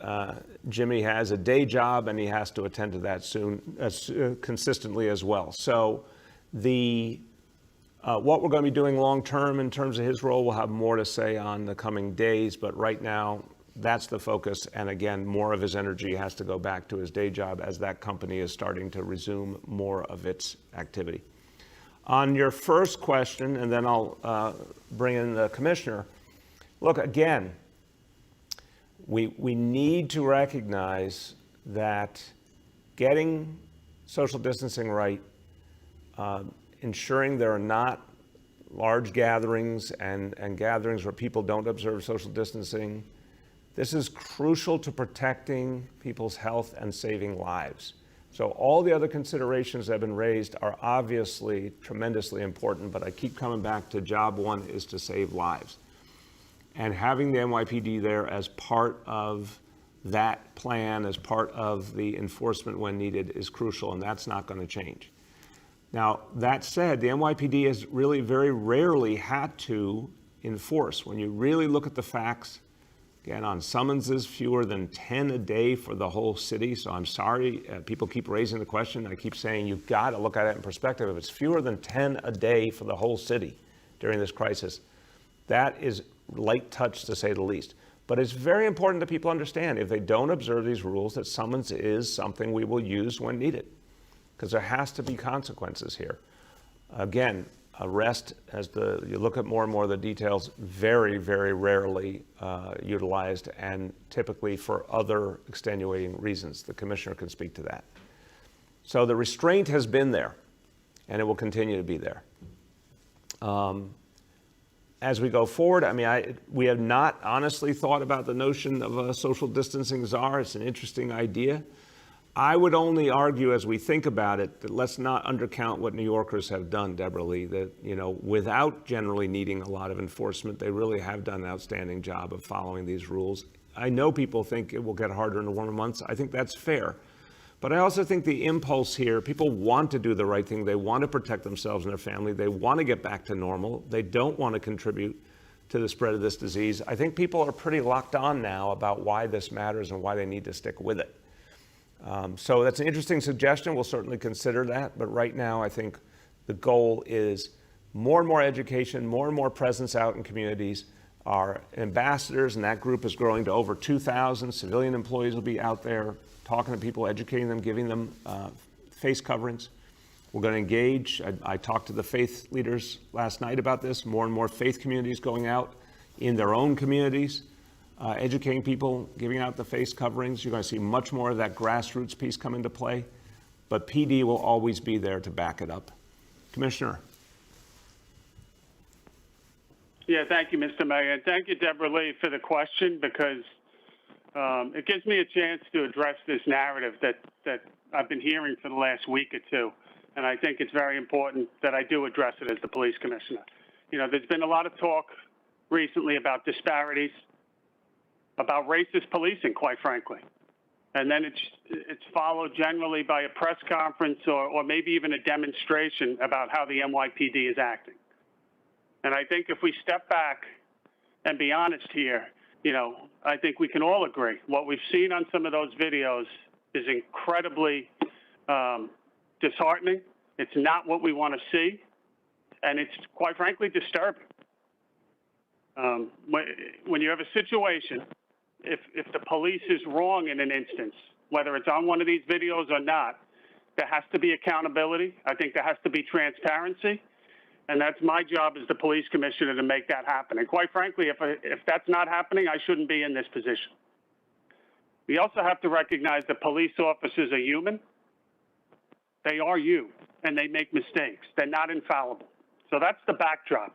Jimmy has a day job and he has to attend to that soon, consistently as well. So what we're going to be doing long term in terms of his role, we'll have more to say on the coming days. But right now, that's the focus. And again, more of his energy has to go back to his day job as that company is starting to resume more of its activity. On your first question, and then I'll bring in the commissioner. Look, again, we need to recognize that getting social distancing right, ensuring there are not large gatherings and gatherings where people don't observe social distancing, this is crucial to protecting people's health and saving lives. So all the other considerations that have been raised are obviously tremendously important, but I keep coming back to job one is to save lives. And having the NYPD there as part of that plan, as part of the enforcement when needed, is crucial, and that's not going to change. Now, that said, the NYPD has really very rarely had to enforce. When you really look at the facts, again, on summonses, fewer than 10 a day for the whole city. So I'm sorry, people keep raising the question. I keep saying you've got to look at it in perspective. If it's fewer than 10 a day for the whole city during this crisis, that is light touch to say the least. But it's very important that people understand if they don't observe these rules that summons is something we will use when needed, because there has to be consequences here. Again, arrest, as you look at more and more of the details, very, very rarely utilized, and typically for other extenuating reasons. The commissioner can speak to that. So the restraint has been there, and it will continue to be there. As we go forward, I mean, we have not honestly thought about the notion of a social distancing czar. It's an interesting idea. I would only argue as we think about it that let's not undercount what New Yorkers have done, Deborah Lee, that, you know, without generally needing a lot of enforcement, they really have done an outstanding job of following these rules. I know people think it will get harder in the warmer months. I think that's fair. But I also think the impulse here, people want to do the right thing. They want to protect themselves and their family. They want to get back to normal. They don't want to contribute to the spread of this disease. I think people are pretty locked on now about why this matters and why they need to stick with it. So that's an interesting suggestion. We'll certainly consider that. But right now, I think the goal is more and more education, more and more presence out in communities. Our ambassadors, and that group is growing to over 2,000. Civilian employees will be out there talking to people, educating them, giving them face coverings. We're going to engage. I talked to the faith leaders last night about this. More and more faith communities going out in their own communities, educating people, giving out the face coverings. You're going to see much more of that grassroots piece come into play. But PD will always be there to back it up. Commissioner. Yeah, thank you, Mr. Mayor. And thank you, Deborah Lee, for the question, because it gives me a chance to address this narrative that I've been hearing for the last week or two. And I think it's very important that I do address it as the police commissioner. You know, there's been a lot of talk recently about disparities, about racist policing, quite frankly. And then it's followed generally by a press conference or maybe even a demonstration about how the NYPD is acting. And I think if we step back and be honest here, you know, I think we can all agree what we've seen on some of those videos is incredibly disheartening. It's not what we want to see, and it's quite frankly disturbing. When you have a situation, if the police is wrong in an instance, whether it's on one of these videos or not, there has to be accountability. I think there has to be transparency. And that's my job as the police commissioner to make that happen. And quite frankly, if that's not happening, I shouldn't be in this position. We also have to recognize that police officers are human. They are you, and they make mistakes. They're not infallible. So that's the backdrop.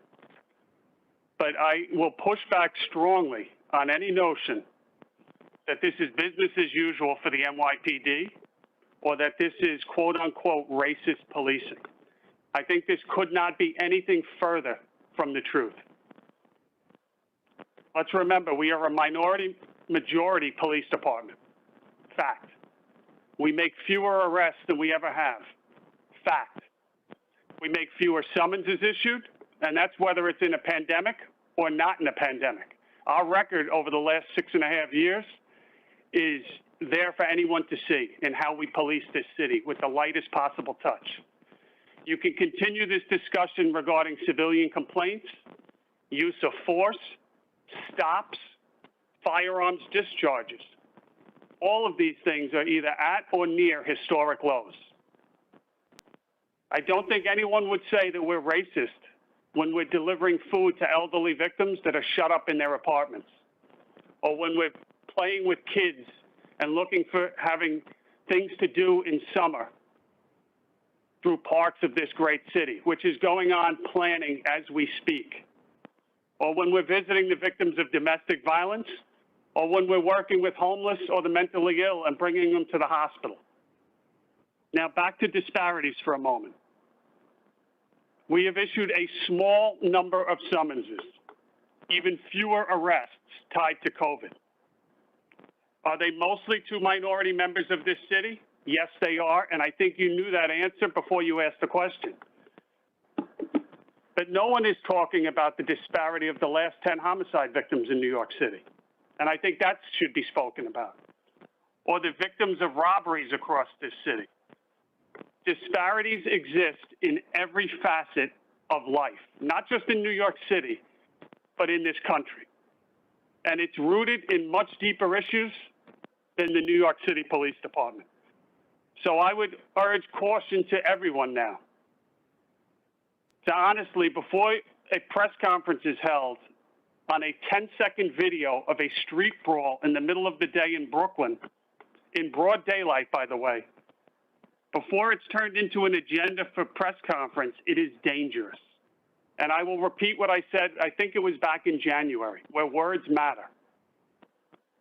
But I will push back strongly on any notion that this is business as usual for the NYPD or that this is quote unquote racist policing. I think this could not be anything further from the truth. Let's remember, we are a majority police department. Fact. We make fewer arrests than we ever have. Fact. We make fewer summonses issued, and that's whether it's in a pandemic or not in a pandemic. Our record over the last 6.5 years is there for anyone to see in how we police this city with the lightest possible touch. You can continue this discussion regarding civilian complaints, use of force, stops, firearms discharges. All of these things are either at or near historic lows. I don't think anyone would say that we're racist when we're delivering food to elderly victims that are shut up in their apartments, or when we're playing with kids and looking for having things to do in summer through parts of this great city, which is going on planning as we speak, or when we're visiting the victims of domestic violence, or when we're working with homeless or the mentally ill and bringing them to the hospital. Now back to disparities for a moment. We have issued a small number of summonses, even fewer arrests tied to COVID. Are they mostly to minority members of this city? Yes, they are, and I think you knew that answer before you asked the question. But no one is talking about the disparity of the last 10 homicide victims in New York City, and I think that should be spoken about. Or the victims of robberies across this city. Disparities exist in every facet of life, not just in New York City, but in this country. And it's rooted in much deeper issues than the New York City Police Department. So I would urge caution to everyone now to honestly, before a press conference is held on a 10-second video of a street brawl in the middle of the day in Brooklyn, in broad daylight, by the way, before it's turned into an agenda for press conference, it is dangerous. And I will repeat what I said, I think it was back in January, where words matter.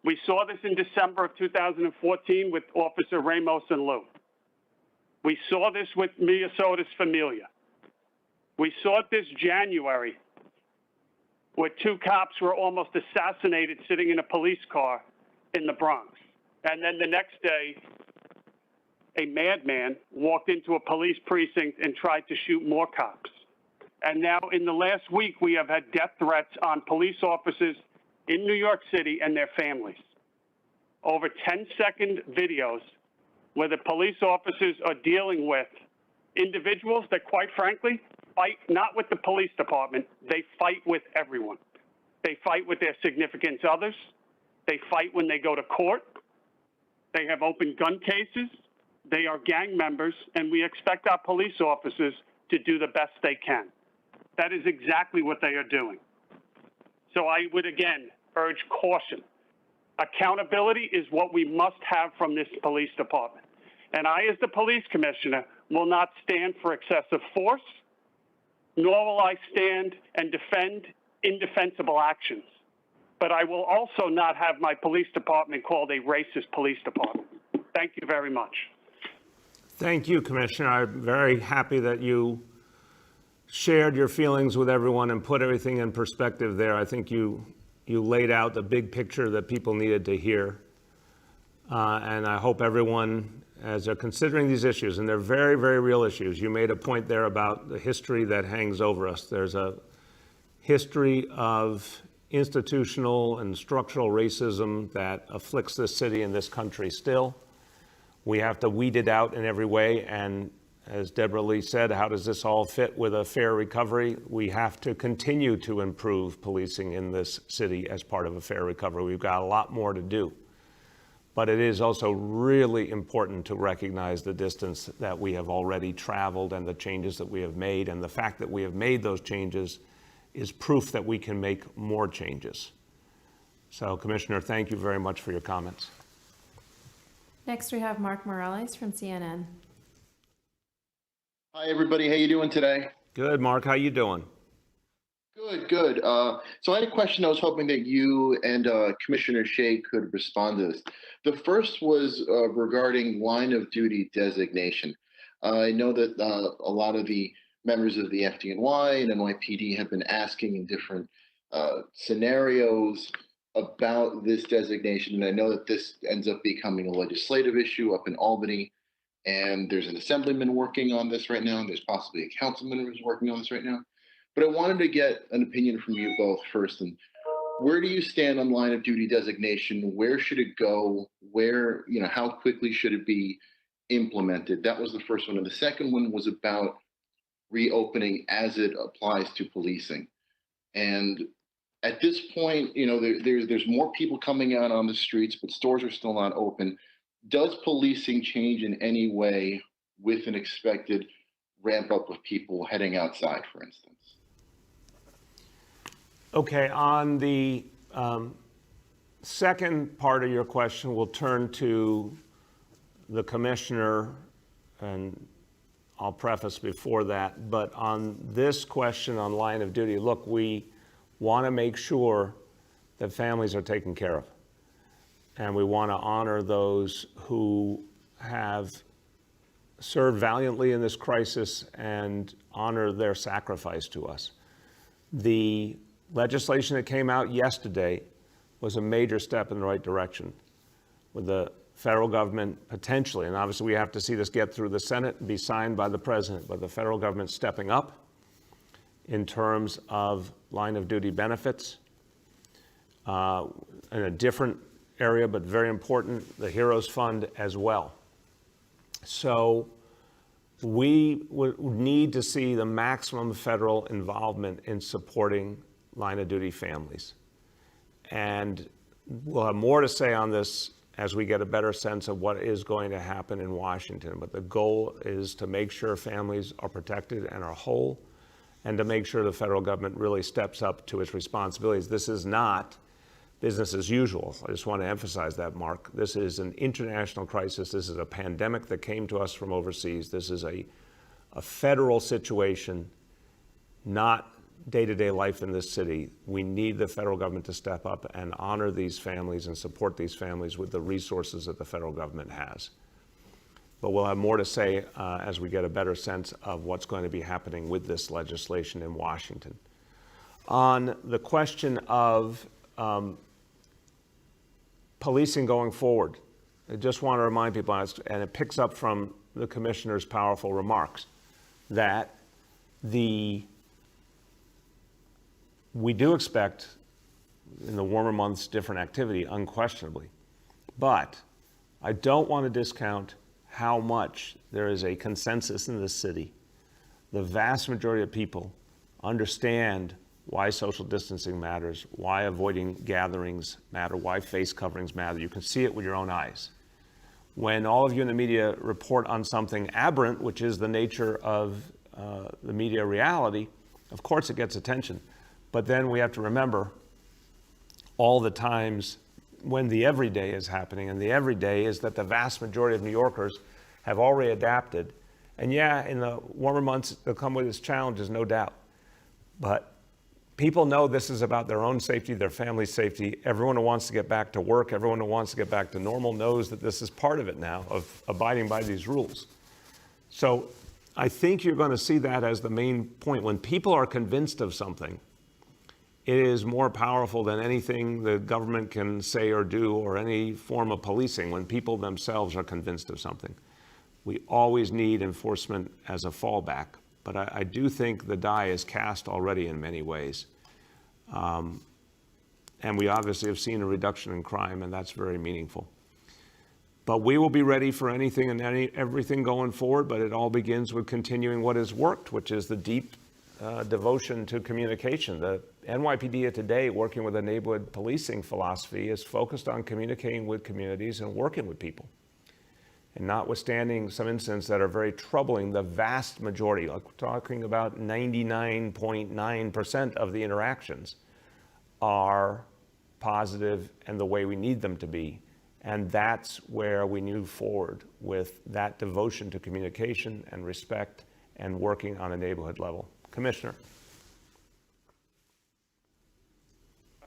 We saw this in December of 2014 with Officer Ramos and Lou. We saw this with Minnesota's Familia. We saw it this January where 2 cops were almost assassinated sitting in a police car in the Bronx. And then the next day, a madman walked into a police precinct and tried to shoot more cops. And now in the last week, we have had death threats on police officers in New York City and their families. Over 10-second videos where the police officers are dealing with individuals that, quite frankly, fight not with the police department, they fight with everyone. They fight with their significant others. They fight when they go to court. They have open gun cases. They are gang members, and we expect our police officers to do the best they can. That is exactly what they are doing. So I would, again, urge caution. Accountability is what we must have from this police department. And I, as the police commissioner, will not stand for excessive force, nor will I stand and defend indefensible actions. But I will also not have my police department called a racist police department. Thank you very much. Thank you, Commissioner. I'm very happy that you shared your feelings with everyone and put everything in perspective there. I think you laid out the big picture that people needed to hear. And I hope everyone, as they're considering these issues, and they're very, very real issues, you made a point there about the history that hangs over us. There's a history of institutional and structural racism that afflicts this city and this country still. We have to weed it out in every way. And as Deborah Lee said, how does this all fit with a fair recovery? We have to continue to improve policing in this city as part of a fair recovery. We've got a lot more to do. But it is also really important to recognize the distance that we have already traveled and the changes that we have made. And the fact that we have made those changes is proof that we can make more changes. So, Commissioner, thank you very much for your comments. Next, we have Mark Morales from CNN. Hi, everybody. How you doing today? Good, Mark. How you doing? Good, good. So I had a question I was hoping that you and Commissioner Shea could respond to this. The first was regarding line of duty designation. I know that a lot of the members of the FDNY and NYPD have been asking in different scenarios about this designation. And I know that this ends up becoming a legislative issue up in Albany. And there's an assemblyman working on this right now. And there's possibly a councilman who's working on this right now. But I wanted to get an opinion from you both first. And where do you stand on line of duty designation? Where should it go? Where, how quickly should it be implemented? That was the first one. And the second one was about reopening as it applies to policing. And at this point, there's more people coming out on the streets, but stores are still not open. Does policing change in any way with an expected ramp up of people heading outside, for instance? Okay, on the second part of your question, we'll turn to the commissioner, and I'll preface before that. But on this question on line of duty, look, we want to make sure that families are taken care of. And we want to honor those who have served valiantly in this crisis and honor their sacrifice to us. The legislation that came out yesterday was a major step in the right direction, with the federal government potentially, and obviously we have to see this get through the Senate and be signed by the president, but the federal government stepping up in terms of line of duty benefits. In a different area, but very important, the Heroes Fund as well. So we would need to see the maximum federal involvement in supporting line of duty families. And we'll have more to say on this as we get a better sense of what is going to happen in Washington. But the goal is to make sure families are protected and are whole, and to make sure the federal government really steps up to its responsibilities. This is not business as usual. I just want to emphasize that, Mark. This is an international crisis. This is a pandemic that came to us from overseas. This is a federal situation, not day-to-day life in this city, we need the federal government to step up and honor these families and support these families with the resources that the federal government has. But we'll have more to say as we get a better sense of what's going to be happening with this legislation in Washington. On the question of policing going forward, I just want to remind people, and it picks up from the commissioner's powerful remarks, that we do expect in the warmer months different activity, unquestionably. But I don't want to discount how much there is a consensus in this city. The vast majority of people understand why social distancing matters, why avoiding gatherings matter, why face coverings matter. You can see it with your own eyes. When all of you in the media report on something aberrant, which is the nature of the media reality, of course it gets attention. But then we have to remember all the times when the everyday is happening, and the everyday is that the vast majority of New Yorkers have already adapted. And yeah, in the warmer months, they'll come with its challenges, no doubt. But people know this is about their own safety, their family's safety. Everyone who wants to get back to work, everyone who wants to get back to normal knows that this is part of it now, of abiding by these rules. So I think you're going to see that as the main point. When people are convinced of something, it is more powerful than anything the government can say or do, or any form of policing, when people themselves are convinced of something. We always need enforcement as a fallback, but I do think the die is cast already in many ways. And we obviously have seen a reduction in crime, and that's very meaningful. But we will be ready for anything and everything going forward, but it all begins with continuing what has worked, which is the deep devotion to communication. The NYPD today, working with a neighborhood policing philosophy, is focused on communicating with communities and working with people. And notwithstanding some incidents that are very troubling, the vast majority, like we're talking about 99.9% of the interactions, are positive and the way we need them to be. And that's where we move forward with that devotion to communication and respect and working on a neighborhood level. Commissioner.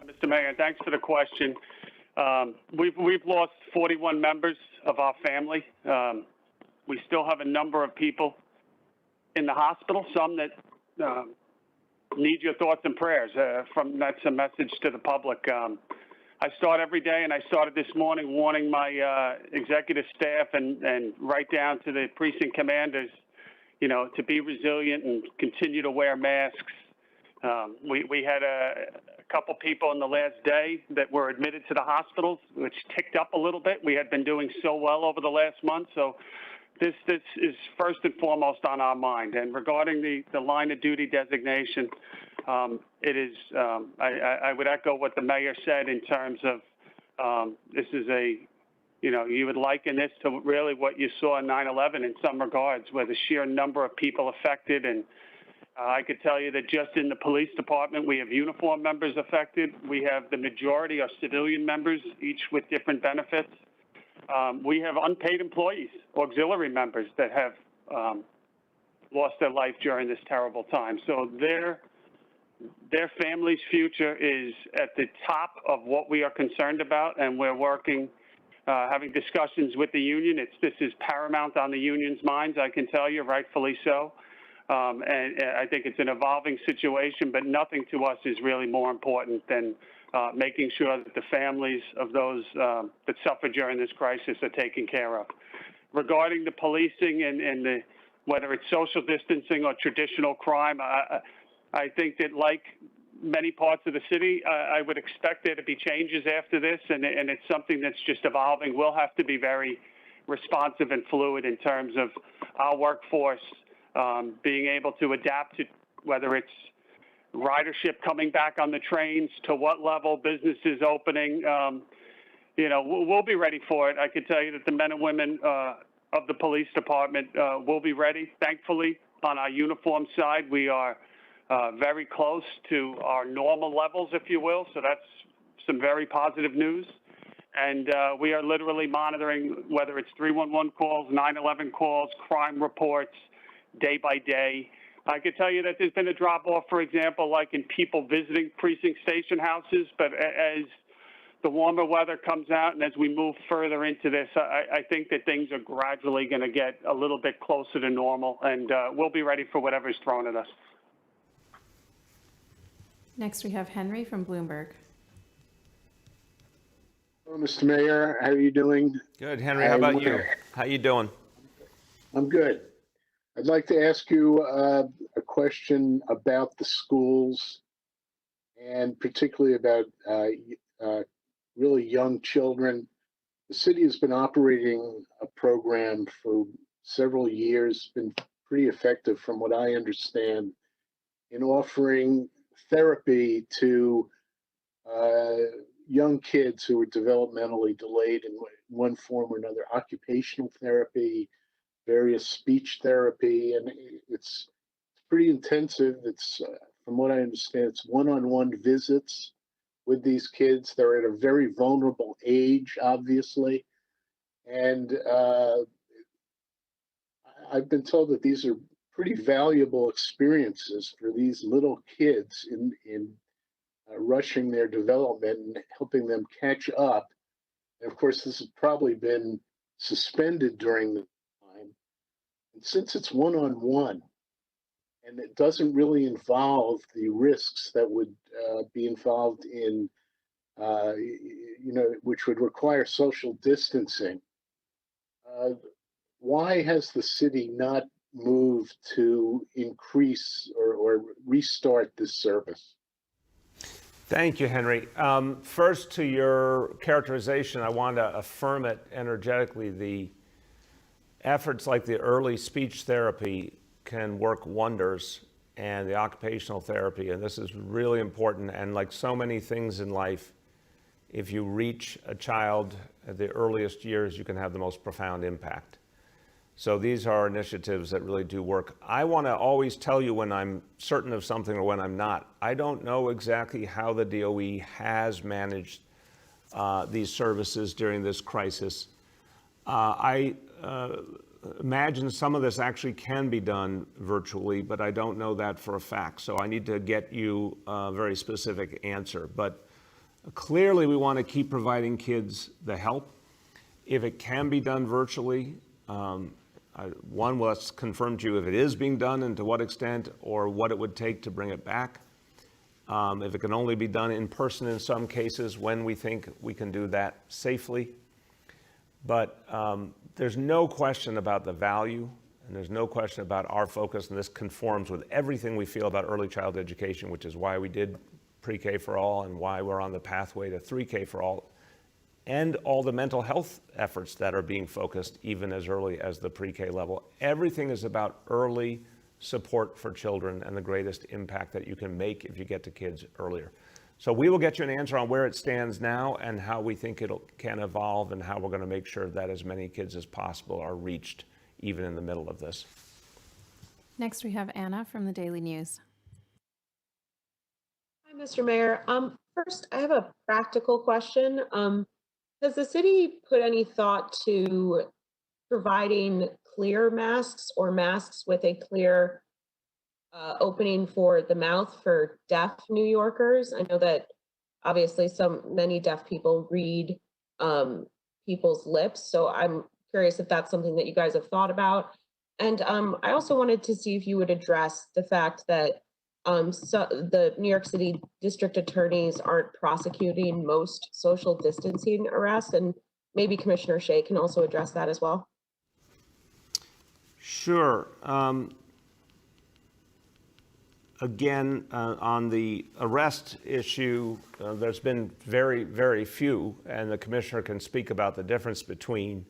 Mr. Mayor, thanks for the question. We've lost 41 members of our family. We still have a number of people in the hospital, some that need your thoughts and prayers. That's a message to the public. I start every day, and I started this morning warning my executive staff and right down to the precinct commanders, to be resilient and continue to wear masks. We had a couple people in the last day that were admitted to the hospitals, which ticked up a little bit. We had been doing so well over the last month, so this is first and foremost on our mind. And regarding the line of duty designation, it is, I would echo what the mayor said in terms of this is you would liken this to really what you saw in 9/11 in some regards, where the sheer number of people affected. And I could tell you that just in the police department, we have uniform members affected. We have the majority are civilian members, each with different benefits. We have unpaid employees, auxiliary members that have lost their life during this terrible time. So their family's future is at the top of what we are concerned about, and we're working, having discussions with the union. This is paramount on the union's minds, I can tell you, rightfully so. And I think it's an evolving situation, but nothing to us is really more important than making sure that the families of those that suffer during this crisis are taken care of. Regarding the policing and whether it's social distancing or traditional crime, I think that, like many parts of the city, I would expect there to be changes after this, and it's something that's just evolving. We'll have to be very responsive and fluid in terms of our workforce being able to adapt to whether it's ridership coming back on the trains, to what level, businesses opening. We'll be ready for it. I can tell you that the men and women of the police department will be ready. Thankfully, on our uniform side, we are very close to our normal levels, if you will. So that's some very positive news. And we are literally monitoring whether it's 311 calls, 911 calls, crime reports, day by day. I could tell you that there's been a drop off, for example, like in people visiting precinct station houses, but as the warmer weather comes out and as we move further into this, I think that things are gradually going to get a little bit closer to normal, and we'll be ready for whatever's thrown at us. Next, we have Henry from Bloomberg. Hello, Mr. Mayor. How are you doing? Good, Henry. How about you? How you doing? I'm good. I'd like to ask you a question about the schools and particularly about really young children. The city has been operating a program for several years, been pretty effective from what I understand, in offering therapy to young kids who are developmentally delayed in one form or another, occupational therapy, various speech therapy, and it's pretty intensive. It's, from what I understand, it's one-on-one visits with these kids. They're at a very vulnerable age, obviously, and I've been told that these are pretty valuable experiences for these little kids in rushing their development and helping them catch up. And of course, this has probably been suspended during the time. And since it's one-on-one, and it doesn't really involve the risks that would be involved in, which would require social distancing, why has the city not moved to increase or restart this service? Thank you, Henry. First, to your characterization, I want to affirm it energetically. The efforts like the early speech therapy can work wonders, and the occupational therapy, and this is really important. And like so many things in life, if you reach a child at the earliest years, you can have the most profound impact. So these are initiatives that really do work. I want to always tell you when I'm certain of something or when I'm not. I don't know exactly how the DOE has managed these services during this crisis. I imagine some of this actually can be done virtually, but I don't know that for a fact. So I need to get you a very specific answer. But clearly we want to keep providing kids the help. If it can be done virtually, one, let's confirm to you if it is being done and to what extent or what it would take to bring it back. If it can only be done in person in some cases, when we think we can do that safely. But there's no question about the value, and there's no question about our focus, and this conforms with everything we feel about early childhood education, which is why we did pre-K for all and why we're on the pathway to 3K for all, and all the mental health efforts that are being focused even as early as the pre-K level. Everything is about early support for children and the greatest impact that you can make if you get to kids earlier. So we will get you an answer on where it stands now and how we think it can evolve and how we're going to make sure that as many kids as possible are reached even in the middle of this. Next, we have Anna from the Daily News. Hi, Mr. Mayor. First, I have a practical question. Has the city put any thought to providing clear masks or masks with a clear opening for the mouth for deaf New Yorkers? I know that obviously many deaf people read people's lips, so I'm curious if that's something that you guys have thought about. And I also wanted to see if you would address the fact that the New York City district attorneys aren't prosecuting most social distancing arrests, and maybe Commissioner Shea can also address that as well. Sure. Again, on the arrest issue, there's been very, very few, and the commissioner can speak about the difference between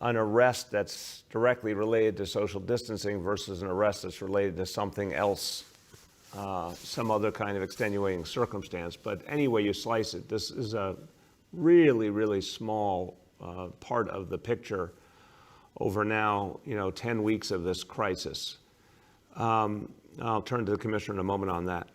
an arrest that's directly related to social distancing versus an arrest that's related to something else, some other kind of extenuating circumstance. But any way you slice it, this is a really, really small part of the picture over now, 10 weeks of this crisis. I'll turn to the commissioner in a moment on that.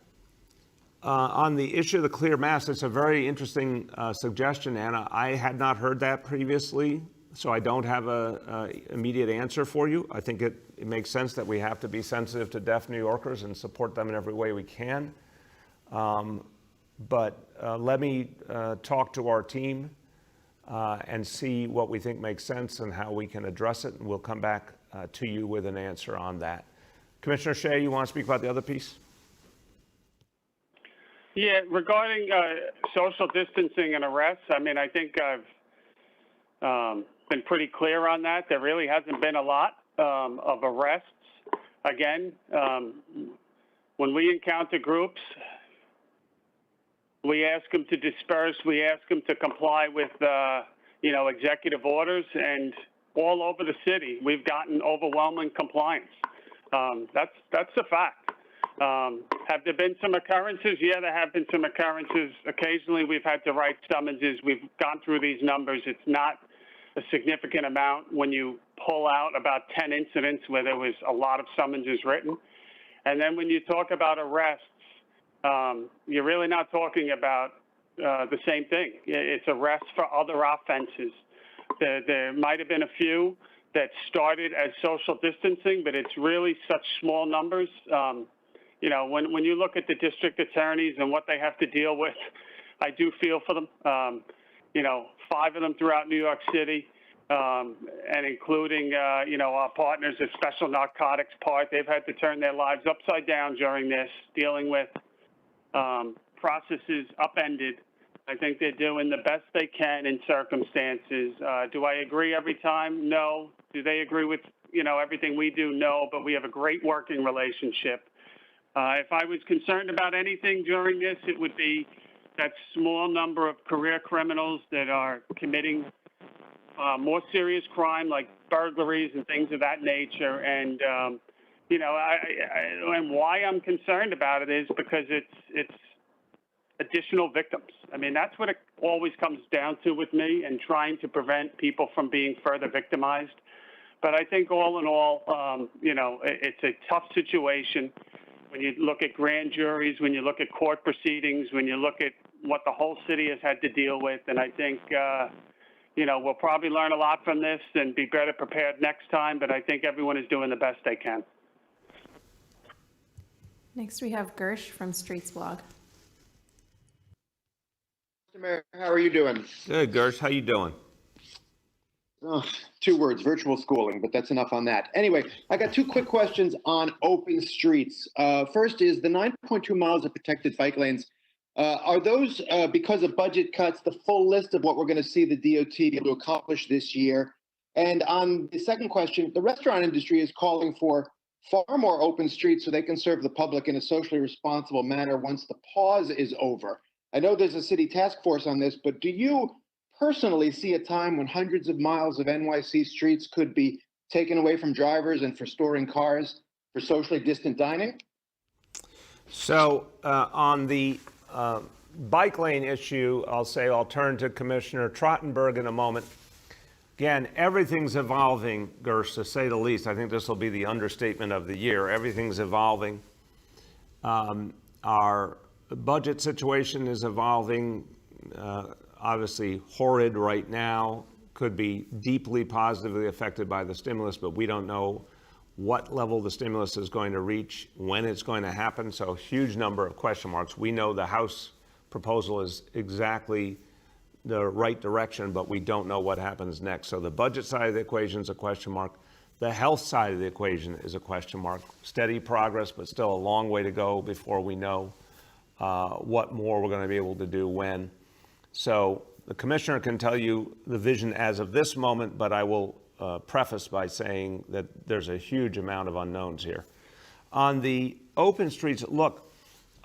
On the issue of the clear mask, it's a very interesting suggestion, Anna. I had not heard that previously. So I don't have a immediate answer for you. I think it makes sense that we have to be sensitive to deaf New Yorkers and support them in every way we can. But let me talk to our team and see what we think makes sense and how we can address it, and we'll come back to you with an answer on that. Commissioner Shea, you want to speak about the other piece? Yeah, regarding social distancing and arrests, I mean, I think I've been pretty clear on that. There really hasn't been a lot of arrests. Again, when we encounter groups, we ask them to disperse. We ask them to comply with, executive orders, and all over the city, we've gotten overwhelming compliance. That's a fact. Have there been some occurrences? Yeah, there have been some occurrences. Occasionally, we've had to write summonses. We've gone through these numbers. It's not a significant amount when you pull out about 10 incidents where there was a lot of summonses written. And then when you talk about arrests, you're really not talking about the same thing. It's arrests for other offenses. There might have been a few that started as social distancing, but it's really such small numbers. When you look at the district attorneys and what they have to deal with, I do feel for them. 5 of them throughout New York City, and including, our partners at Special Narcotics Part, they've had to turn their lives upside down during this, dealing with processes upended. I think they're doing the best they can in circumstances. Do I agree every time? No. Do they agree with, everything we do? No, but we have a great working relationship. If I was concerned about anything during this, it would be that small number of career criminals that are committing more serious crime like burglaries and things of that nature. And, and why I'm concerned about it is because it's additional victims. I mean, that's what it always comes down to with me, and trying to prevent people from being further victimized. But I think all in all, it's a tough situation. When you look at grand juries, when you look at court proceedings, when you look at what the whole city has had to deal with. And I think, we'll probably learn a lot from this and be better prepared next time, but I think everyone is doing the best they can. Next, we have Gersh from Streets Blog. Mr. Mayor, how are you doing? Good, Gersh. How you doing? Oh, 2 words, virtual schooling, but that's enough on that. Anyway, I got 2 quick questions on open streets. First is the 9.2 miles of protected bike lanes. Are those, because of budget cuts, the full list of what we're going to see the DOT be able to accomplish this year? And on the second question, the restaurant industry is calling for far more open streets so they can serve the public in a socially responsible manner once the pause is over. I know there's a city task force on this, but do you personally see a time when hundreds of miles of NYC streets could be taken away from drivers and for storing cars for socially distant dining? So on the bike lane issue, I'll turn to Commissioner Trottenberg in a moment. Again, everything's evolving, Gersh, to say the least. I think this will be the understatement of the year. Everything's evolving. Our budget situation is evolving. Obviously horrid right now, could be deeply positively affected by the stimulus, but we don't know what level the stimulus is going to reach, when it's going to happen. So huge number of question marks. We know the House proposal is exactly the right direction, but we don't know what happens next. So the budget side of the equation is a question mark. The health side of the equation is a question mark. Steady progress, but still a long way to go before we know what more we're going to be able to do when. So the commissioner can tell you the vision as of this moment, but I will preface by saying that there's a huge amount of unknowns here. On the open streets, look,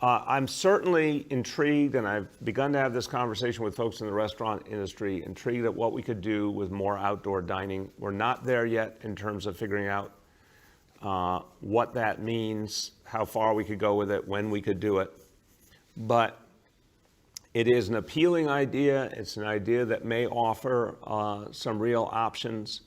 I'm certainly intrigued, and I've begun to have this conversation with folks in the restaurant industry, intrigued at what we could do with more outdoor dining. We're not there yet in terms of figuring out what that means, how far we could go with it, when we could do it. But it is an appealing idea. It's an idea that may offer some real options.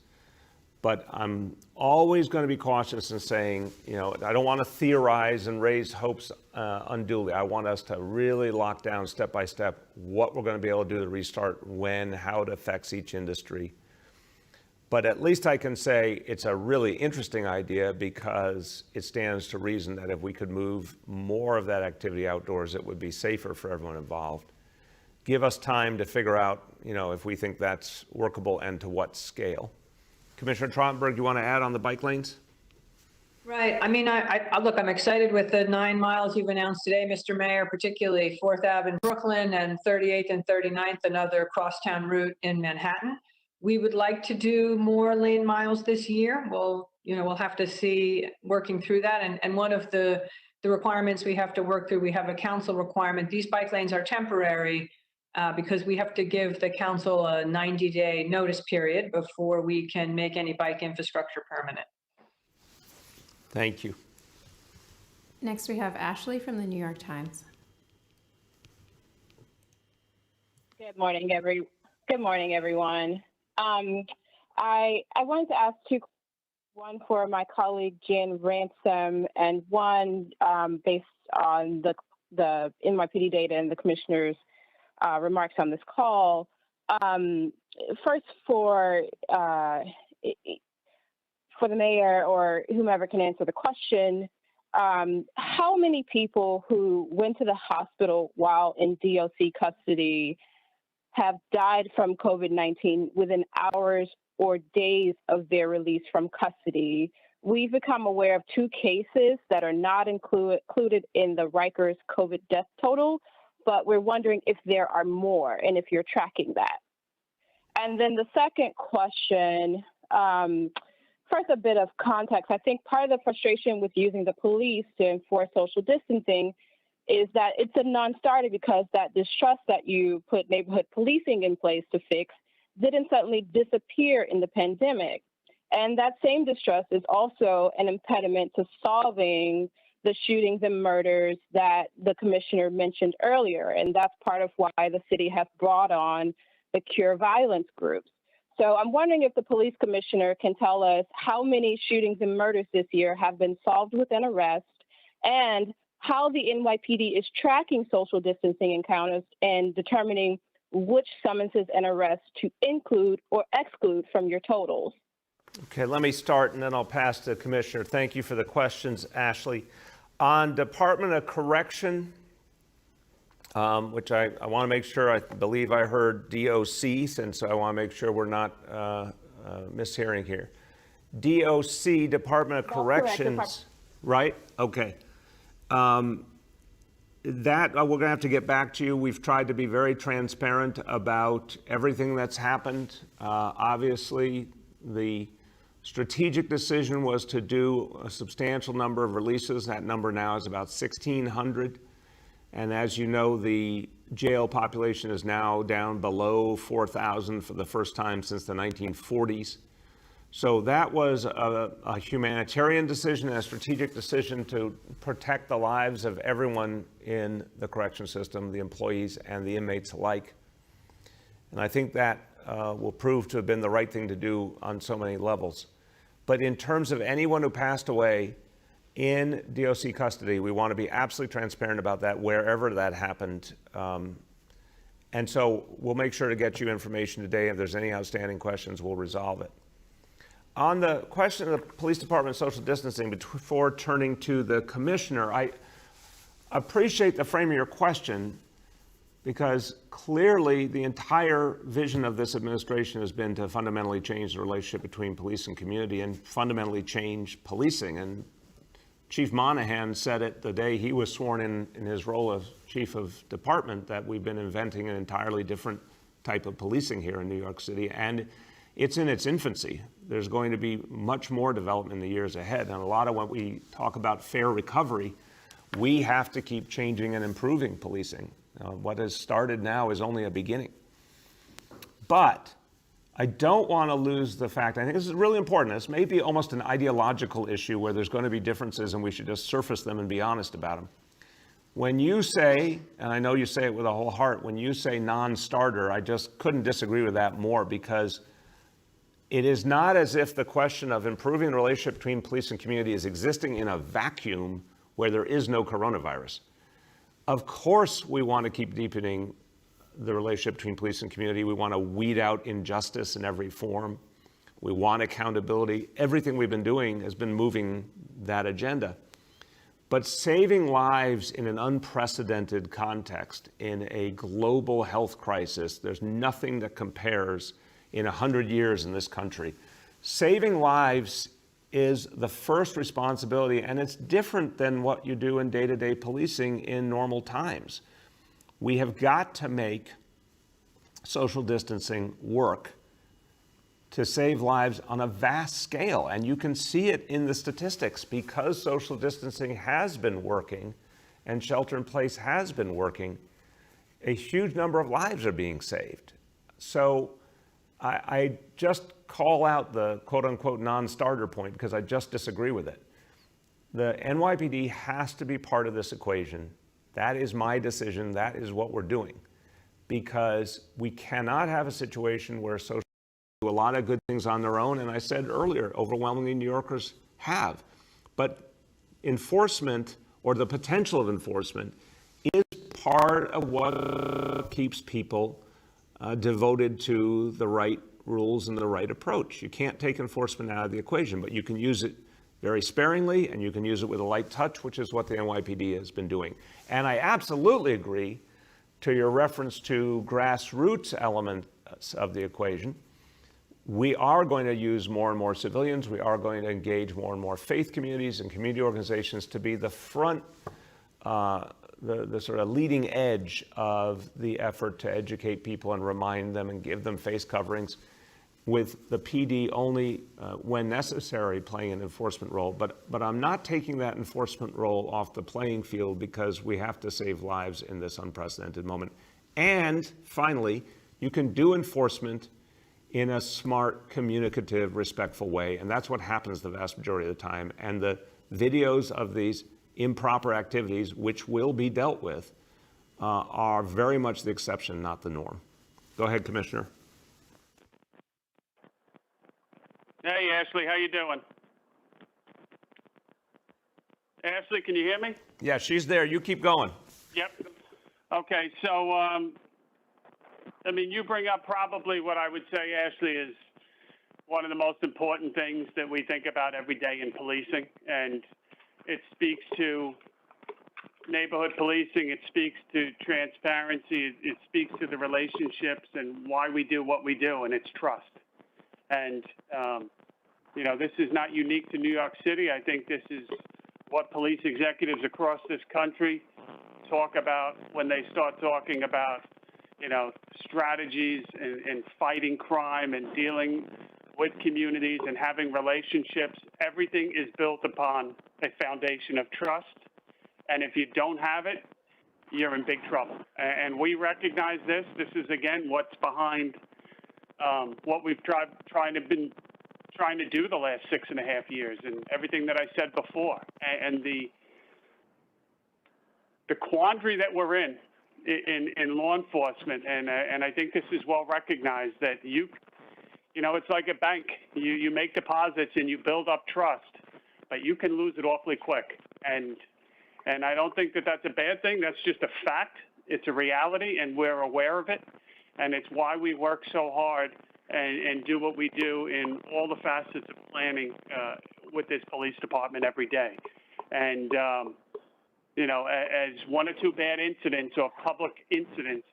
But I'm always going to be cautious in saying, I don't want to theorize and raise hopes unduly. I want us to really lock down step by step what we're going to be able to do to restart, when, how it affects each industry. But at least I can say it's a really interesting idea because it stands to reason that if we could move more of that activity outdoors, it would be safer for everyone involved. Give us time to figure out, if we think that's workable and to what scale. Commissioner Trottenberg, you want to add on the bike lanes? Right. I mean, I look, I'm excited with the 9 miles you've announced today, Mr. Mayor, particularly 4th Ave in Brooklyn and 38th and 39th, another crosstown route in Manhattan. We would like to do more lane miles this year. We'll have to see working through that. And one of the requirements we have to work through, we have a council requirement. These bike lanes are temporary because we have to give the council a 90-day notice period before we can make any bike infrastructure permanent. Thank you. Next, we have Ashley from the New York Times. Good morning, everyone. I wanted to ask two, one for my colleague Jan Ransom, and one based on the NYPD data and the commissioner's remarks on this call. First, for the mayor or whomever can answer the question, how many people who went to the hospital while in DOC custody have died from COVID-19 within hours or days of their release from custody? We've become aware of 2 cases that are not included in the Rikers COVID death total, but we're wondering if there are more and if you're tracking that. And then the second question, first, a bit of context. I think part of the frustration with using the police to enforce social distancing is that it's a non-starter because that distrust that you put neighborhood policing in place to fix didn't suddenly disappear in the pandemic. And that same distrust is also an impediment to solving the shootings and murders that the commissioner mentioned earlier. And that's part of why the city has brought on the Cure Violence groups. So I'm wondering if the police commissioner can tell us how many shootings and murders this year have been solved with an arrest, and how the NYPD is tracking social distancing encounters and determining which summonses and arrests to include or exclude from your totals. Okay, let me start and then I'll pass to the Commissioner. Thank you for the questions, Ashley. On Department of Correction, which I want to make sure, I believe I heard DOC, since I want to make sure we're not mishearing here. DOC, Department of Corrections, right? Okay. That we're going to have to get back to you. We've tried to be very transparent about everything that's happened. Obviously, the strategic decision was to do a substantial number of releases. That number now is about 1,600. And as you know, the jail population is now down below 4,000 for the first time since the 1940s. So that was a humanitarian decision and a strategic decision to protect the lives of everyone in the correction system, the employees and the inmates alike. And I think that will prove to have been the right thing to do on so many levels. But in terms of anyone who passed away in DOC custody, we want to be absolutely transparent about that wherever that happened. And so we'll make sure to get you information today. If there's any outstanding questions, we'll resolve it. On the question of the police department social distancing, before turning to the commissioner, I appreciate the frame of your question, because clearly the entire vision of this administration has been to fundamentally change the relationship between police and community and fundamentally change policing. And Chief Monahan said it the day he was sworn in his role as chief of department, that we've been inventing an entirely different type of policing here in New York City. And it's in its infancy. There's going to be much more development in the years ahead. And a lot of when we talk about fair recovery, we have to keep changing and improving policing. What has started now is only a beginning. But I don't want to lose the fact, I think this is really important. This may be almost an ideological issue where there's going to be differences and we should just surface them and be honest about them. When you say, and I know you say it with a whole heart, when you say non-starter, I just couldn't disagree with that more, because it is not as if the question of improving the relationship between police and community is existing in a vacuum where there is no coronavirus. Of course, we want to keep deepening the relationship between police and community. We want to weed out injustice in every form. We want accountability. Everything we've been doing has been moving that agenda. But saving lives in an unprecedented context, in a global health crisis, there's nothing that compares in 100 years in this country. Saving lives is the first responsibility, and it's different than what you do in day-to-day policing in normal times. We have got to make social distancing work to save lives on a vast scale. And you can see it in the statistics. Because social distancing has been working and shelter in place has been working, a huge number of lives are being saved. So I just call out the quote unquote non-starter point because I just disagree with it. The NYPD has to be part of this equation. That is my decision. That is what we're doing. Because we cannot have a situation where social do a lot of good things on their own, and I said earlier, overwhelmingly New Yorkers have. But enforcement, or the potential of enforcement, is part of what keeps people devoted to the right rules and the right approach. You can't take enforcement out of the equation, but you can use it very sparingly, and you can use it with a light touch, which is what the NYPD has been doing. And I absolutely agree to your reference to grassroots elements of the equation. We are going to use more and more civilians. We are going to engage more and more faith communities and community organizations to be the front, the sort of leading edge of the effort to educate people and remind them and give them face coverings, with the PD only when necessary playing an enforcement role. But I'm not taking that enforcement role off the playing field because we have to save lives in this unprecedented moment. And finally, you can do enforcement in a smart, communicative, respectful way. And that's what happens the vast majority of the time. And the videos of these improper activities, which will be dealt with, are very much the exception, not the norm. Go ahead, Commissioner. Hey, Ashley, how you doing? Ashley, can you hear me? Yeah, she's there. You keep going. Yep. Okay, so, I mean, you bring up probably what I would say, Ashley, is one of the most important things that we think about every day in policing. And it speaks to neighborhood policing. It speaks to transparency. It speaks to the relationships and why we do what we do, and it's trust. And, you know, this is not unique to New York City. I think this is what police executives across this country talk about when they start talking about, you know, strategies and fighting crime and dealing with communities and having relationships. Everything is built upon a foundation of trust. And if you don't have it, you're in big trouble. And we recognize this. This is, again, what's behind what we've been trying to do the last 6.5 years, and everything that I said before, and the quandary that we're in law enforcement, and I think this is well recognized, that you know, it's like a bank. You make deposits and you build up trust, but you can lose it awfully quick. And I don't think that that's a bad thing. That's just a fact. It's a reality, and we're aware of it. And it's why we work so hard and do what we do in all the facets of planning with this police department every day. And, you know, as one or two bad incidents or public incidents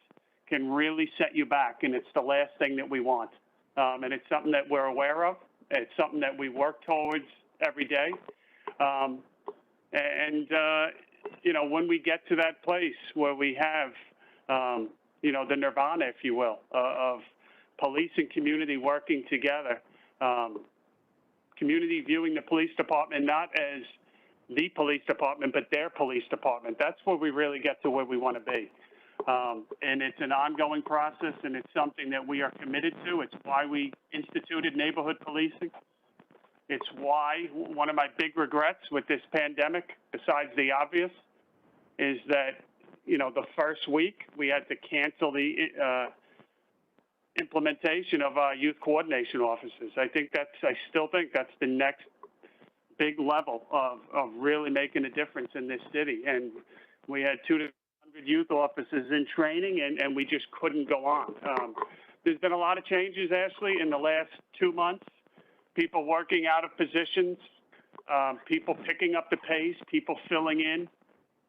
can really set you back, and it's the last thing that we want. And it's something that we're aware of. It's something that we work towards every day. You know, when we get to that place where we have, you know, the nirvana, if you will, of police and community working together, community viewing the police department not as the police department, but their police department. That's where we really get to where we want to be. And it's an ongoing process, and it's something that we are committed to. It's why we instituted neighborhood policing. It's why one of my big regrets with this pandemic, besides the obvious, is that, you know, the first week we had to cancel the implementation of our youth coordination officers. I still think that's the next big level of really making a difference in this city. And we had 200 youth officers in training, and we just couldn't go on. There's been a lot of changes, Ashley, in the last 2 months. people working out of positions, people picking up the pace, people filling in,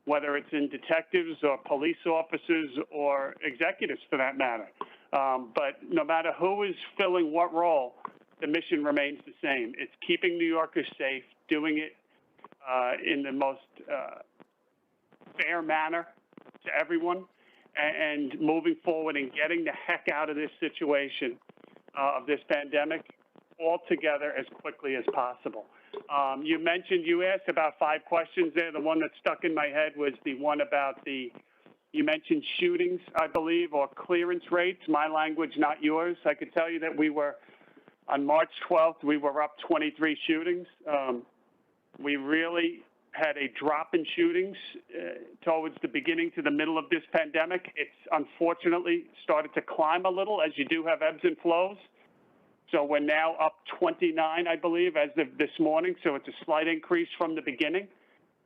whether it's in detectives or police officers or executives for that matter. But no matter who is filling what role, the mission remains the same. It's keeping New Yorkers safe, doing it in the most fair manner to everyone, and moving forward and getting the heck out of this situation of this pandemic all together as quickly as possible. You asked about 5 questions there. The one that stuck in my head was the one about you mentioned shootings, I believe, or clearance rates. My language, not yours. I could tell you that on March 12th, we were up 23 shootings. We really had a drop in shootings towards the beginning to the middle of this pandemic. It's unfortunately started to climb a little, as you do have ebbs and flows. So we're now up 29, I believe, as of this morning. So it's a slight increase from the beginning.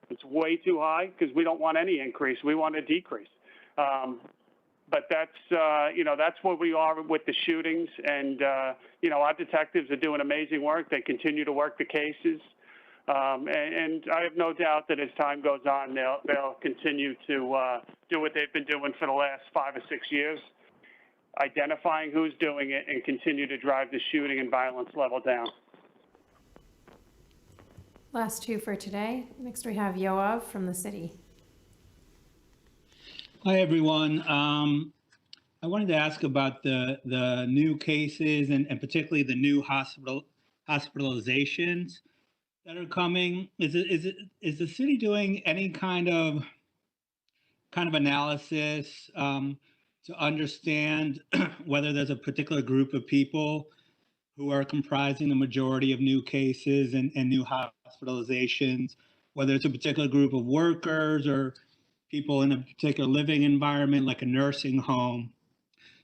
It's way too high because we don't want any increase. We want a decrease. But that's where we are with the shootings. And, our detectives are doing amazing work. They continue to work the cases. And I have no doubt that as time goes on, they'll continue to do what they've been doing for the last 5 or 6 years, identifying who's doing it and continue to drive the shooting and violence level down. Last 2 for today. Next we have Yoav from the city. Hi, everyone. I wanted to ask about the new cases and particularly the new hospitalizations that are coming. Is the city doing any kind of analysis to understand whether there's a particular group of people who are comprising the majority of new cases and new hospitalizations, whether it's a particular group of workers or people in a particular living environment like a nursing home?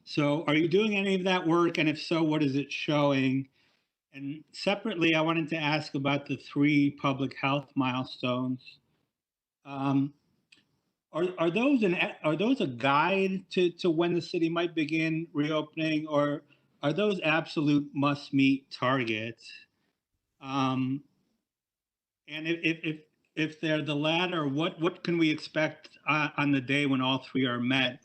So are you doing any of that work? And if so, what is it showing? And separately, I wanted to ask about the 3 public health milestones. Are those a guide to when the city might begin reopening, or are those absolute must-meet targets? And if they're the latter, what can we expect on the day when all 3 are met?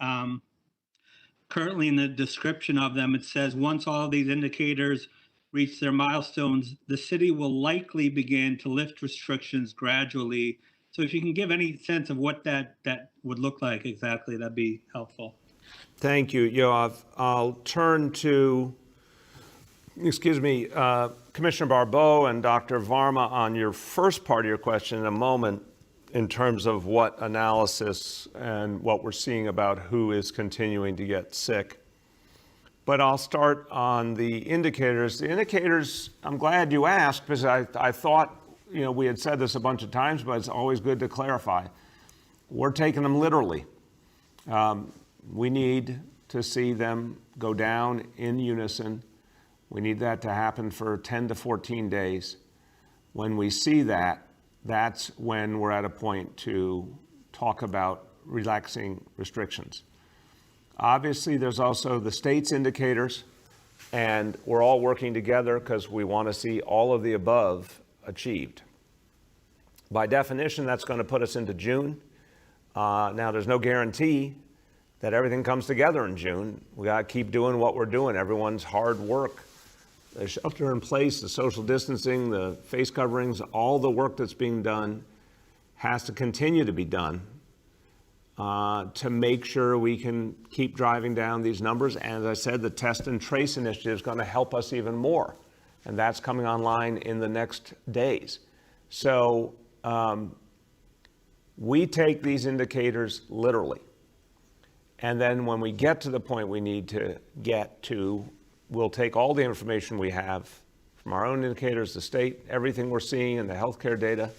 Currently, in the description of them, it says once all of these indicators reach their milestones, the city will likely begin to lift restrictions gradually. So if you can give any sense of what that would look like exactly, that'd be helpful. Thank you, Yoav. I'll turn to, Commissioner Barbeau and Dr. Varma on your first part of your question in a moment in terms of what analysis and what we're seeing about who is continuing to get sick. But I'll start on the indicators. The indicators, I'm glad you asked because I thought, we had said this a bunch of times, but it's always good to clarify. We're taking them literally. We need to see them go down in unison. We need that to happen for 10 to 14 days. When we see that, that's when we're at a point to talk about relaxing restrictions. Obviously, there's also the state's indicators, and we're all working together because we want to see all of the above achieved. By definition, that's going to put us into June. Now, there's no guarantee that everything comes together in June. We got to keep doing what we're doing. Everyone's hard work. The shelter in place, the social distancing, the face coverings, all the work that's being done has to continue to be done to make sure we can keep driving down these numbers. And as I said, the test and trace initiative is going to help us even more. And that's coming online in the next days. So we take these indicators literally. And then when we get to the point we need to get to, we'll take all the information we have from our own indicators, the state, everything we're seeing in the healthcare data,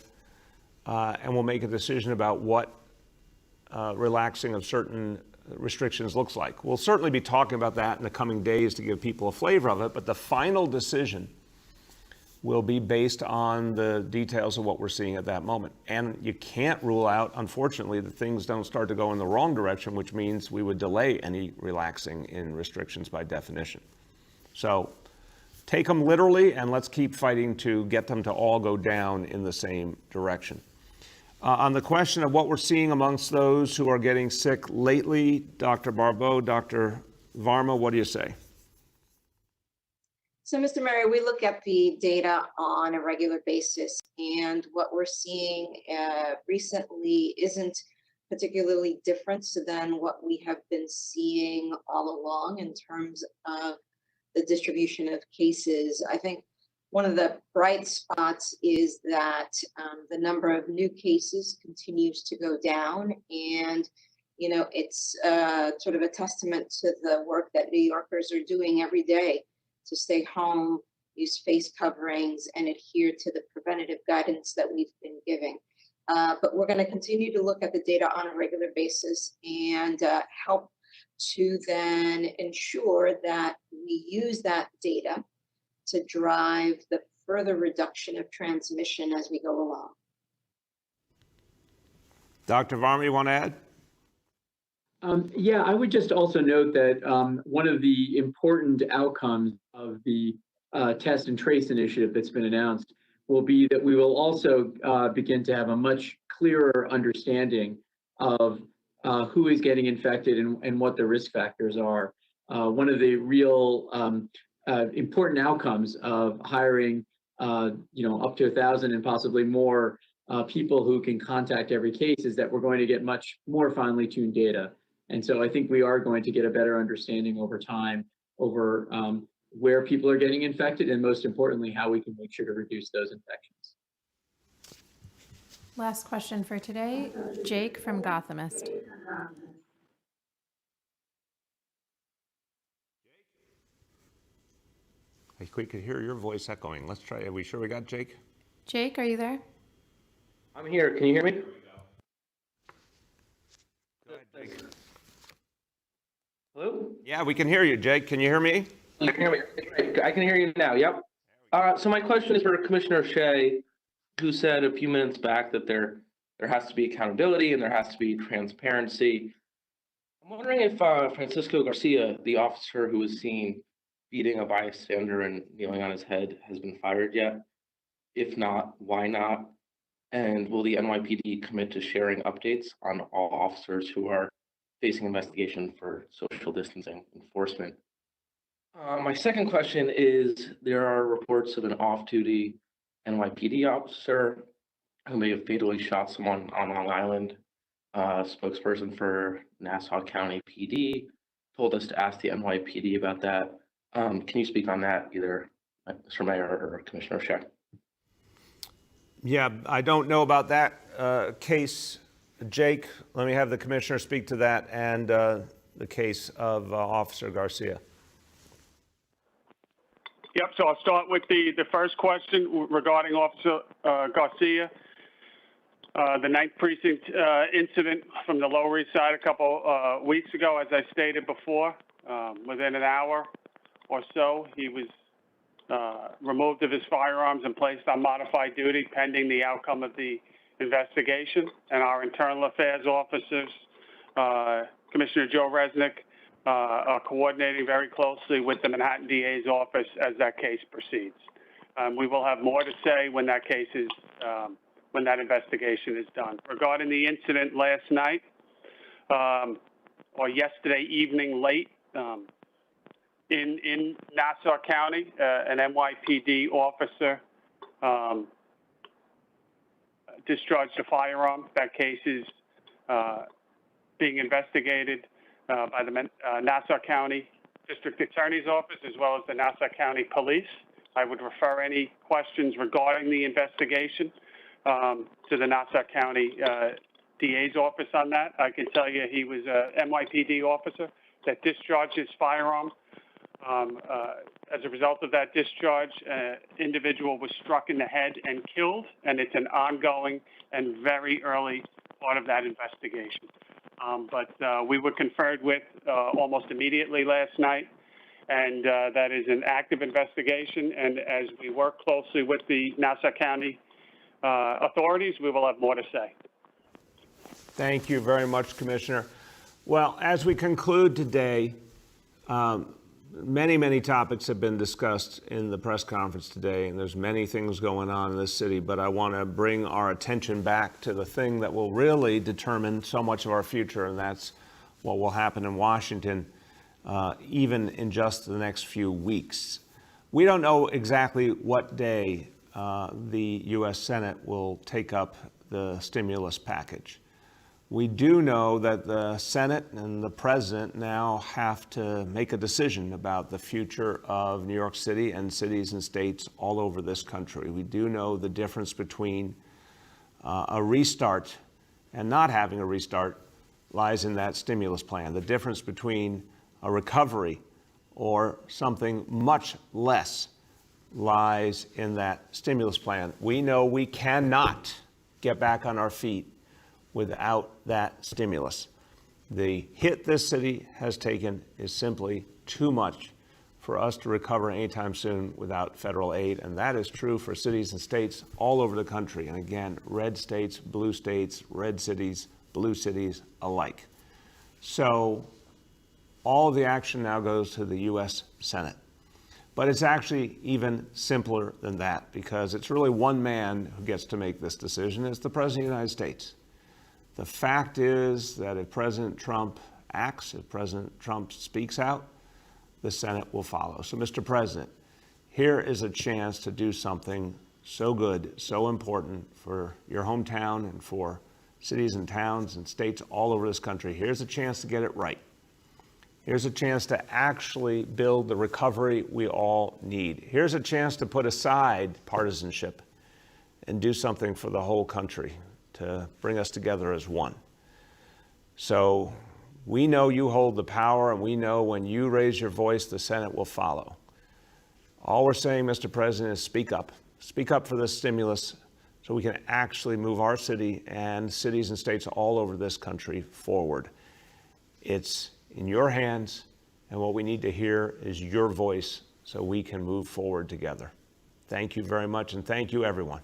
and we'll make a decision about what relaxing of certain restrictions looks like. We'll certainly be talking about that in the coming days to give people a flavor of it, but the final decision will be based on the details of what we're seeing at that moment. And you can't rule out, unfortunately, that things don't start to go in the wrong direction, which means we would delay any relaxing in restrictions by definition. So take them literally, and let's keep fighting to get them to all go down in the same direction. On the question of what we're seeing amongst those who are getting sick lately, Dr. Barbeau, Dr. Varma, what do you say? So, Mr. Mayor, we look at the data on a regular basis, and what we're seeing recently isn't particularly different than what we have been seeing all along in terms of the distribution of cases. I think one of the bright spots is that the number of new cases continues to go down, and it's sort of a testament to the work that New Yorkers are doing every day to stay home, use face coverings, and adhere to the preventative guidance that we've been giving. But we're going to continue to look at the data on a regular basis and help to then ensure that we use that data to drive the further reduction of transmission as we go along. Dr. Varma, you want to add? Yeah, I would just also note that one of the important outcomes of the test and trace initiative that's been announced will be that we will also begin to have a much clearer understanding of who is getting infected and what the risk factors are. One of the real important outcomes of hiring up to 1,000 and possibly more people who can contact every case is that we're going to get much more finely tuned data. And so I think we are going to get a better understanding over time over where people are getting infected, and most importantly, how we can make sure to reduce those infections. Last question for today, Jake from Gothamist. I think we could hear your voice echoing. Let's try. Are we sure we got Jake? Jake, are you there? I'm here. Can you hear me? Go ahead, Jake. Hello? Yeah, we can hear you, Jake. Can you hear me? You can hear me. Great. I can hear you now. Yep. So my question is for Commissioner Shea, who said a few minutes back that there has to be accountability and there has to be transparency. I'm wondering if Francisco Garcia, the officer who was seen beating a bystander and kneeling on his head, has been fired yet? If not, why not? And will the NYPD commit to sharing updates on all officers who are facing investigation for social distancing enforcement? My second question is, there are reports of an off-duty NYPD officer who may have fatally shot someone on Long Island. Spokesperson for Nassau County PD told us to ask the NYPD about that. Can you speak on that, either Mr. Mayor or Commissioner Shea? Yeah, I don't know about that case. Jake, let me have the commissioner speak to that and the case of Officer Garcia. Yep, so I'll start with the first question regarding Officer Garcia. The 9th Precinct incident from the Lower East Side a couple weeks ago, as I stated before, within an hour or so, he was removed of his firearms and placed on modified duty pending the outcome of the investigation. And our internal affairs officers, Commissioner Joe Resnick, are coordinating very closely with the Manhattan DA's office as that case proceeds. We will have more to say when that case is, when that investigation is done. Regarding the incident last night, or yesterday evening late, in Nassau County, an NYPD officer discharged a firearm. That case is being investigated by the Nassau County District Attorney's Office as well as the Nassau County Police. I would refer any questions regarding the investigation to the Nassau County DA's office on that. I can tell you he was an NYPD officer that discharged his firearm. As a result of that discharge, an individual was struck in the head and killed, and it's an ongoing and very early part of that investigation. But we were conferred with almost immediately last night, and that is an active investigation. And as we work closely with the Nassau County authorities, we will have more to say. Thank you very much, Commissioner. Well, as we conclude today, many, many topics have been discussed in the press conference today, and there's many things going on in this city, but I want to bring our attention back to the thing that will really determine so much of our future, and that's what will happen in Washington, even in just the next few weeks. We don't know exactly what day the U.S. Senate will take up the stimulus package. We do know that the Senate and the President now have to make a decision about the future of New York City and cities and states all over this country. We do know the difference between a restart and not having a restart lies in that stimulus plan. The difference between a recovery or something much less lies in that stimulus plan. We know we cannot get back on our feet without that stimulus. The hit this city has taken is simply too much for us to recover anytime soon without federal aid, and that is true for cities and states all over the country. And again, red states, blue states, red cities, blue cities alike. So all of the action now goes to the U.S. Senate. But it's actually even simpler than that, because it's really one man who gets to make this decision. It's the President of the United States. The fact is that if President Trump acts, if President Trump speaks out, the Senate will follow. So, Mr. President, here is a chance to do something so good, so important for your hometown and for cities and towns and states all over this country. Here's a chance to get it right. Here's a chance to actually build the recovery we all need. Here's a chance to put aside partisanship and do something for the whole country, to bring us together as one. So we know you hold the power, and we know when you raise your voice, the Senate will follow. All we're saying, Mr. President, is speak up. Speak up for this stimulus so we can actually move our city and cities and states all over this country forward. It's in your hands, and what we need to hear is your voice so we can move forward together. Thank you very much, and thank you, everyone.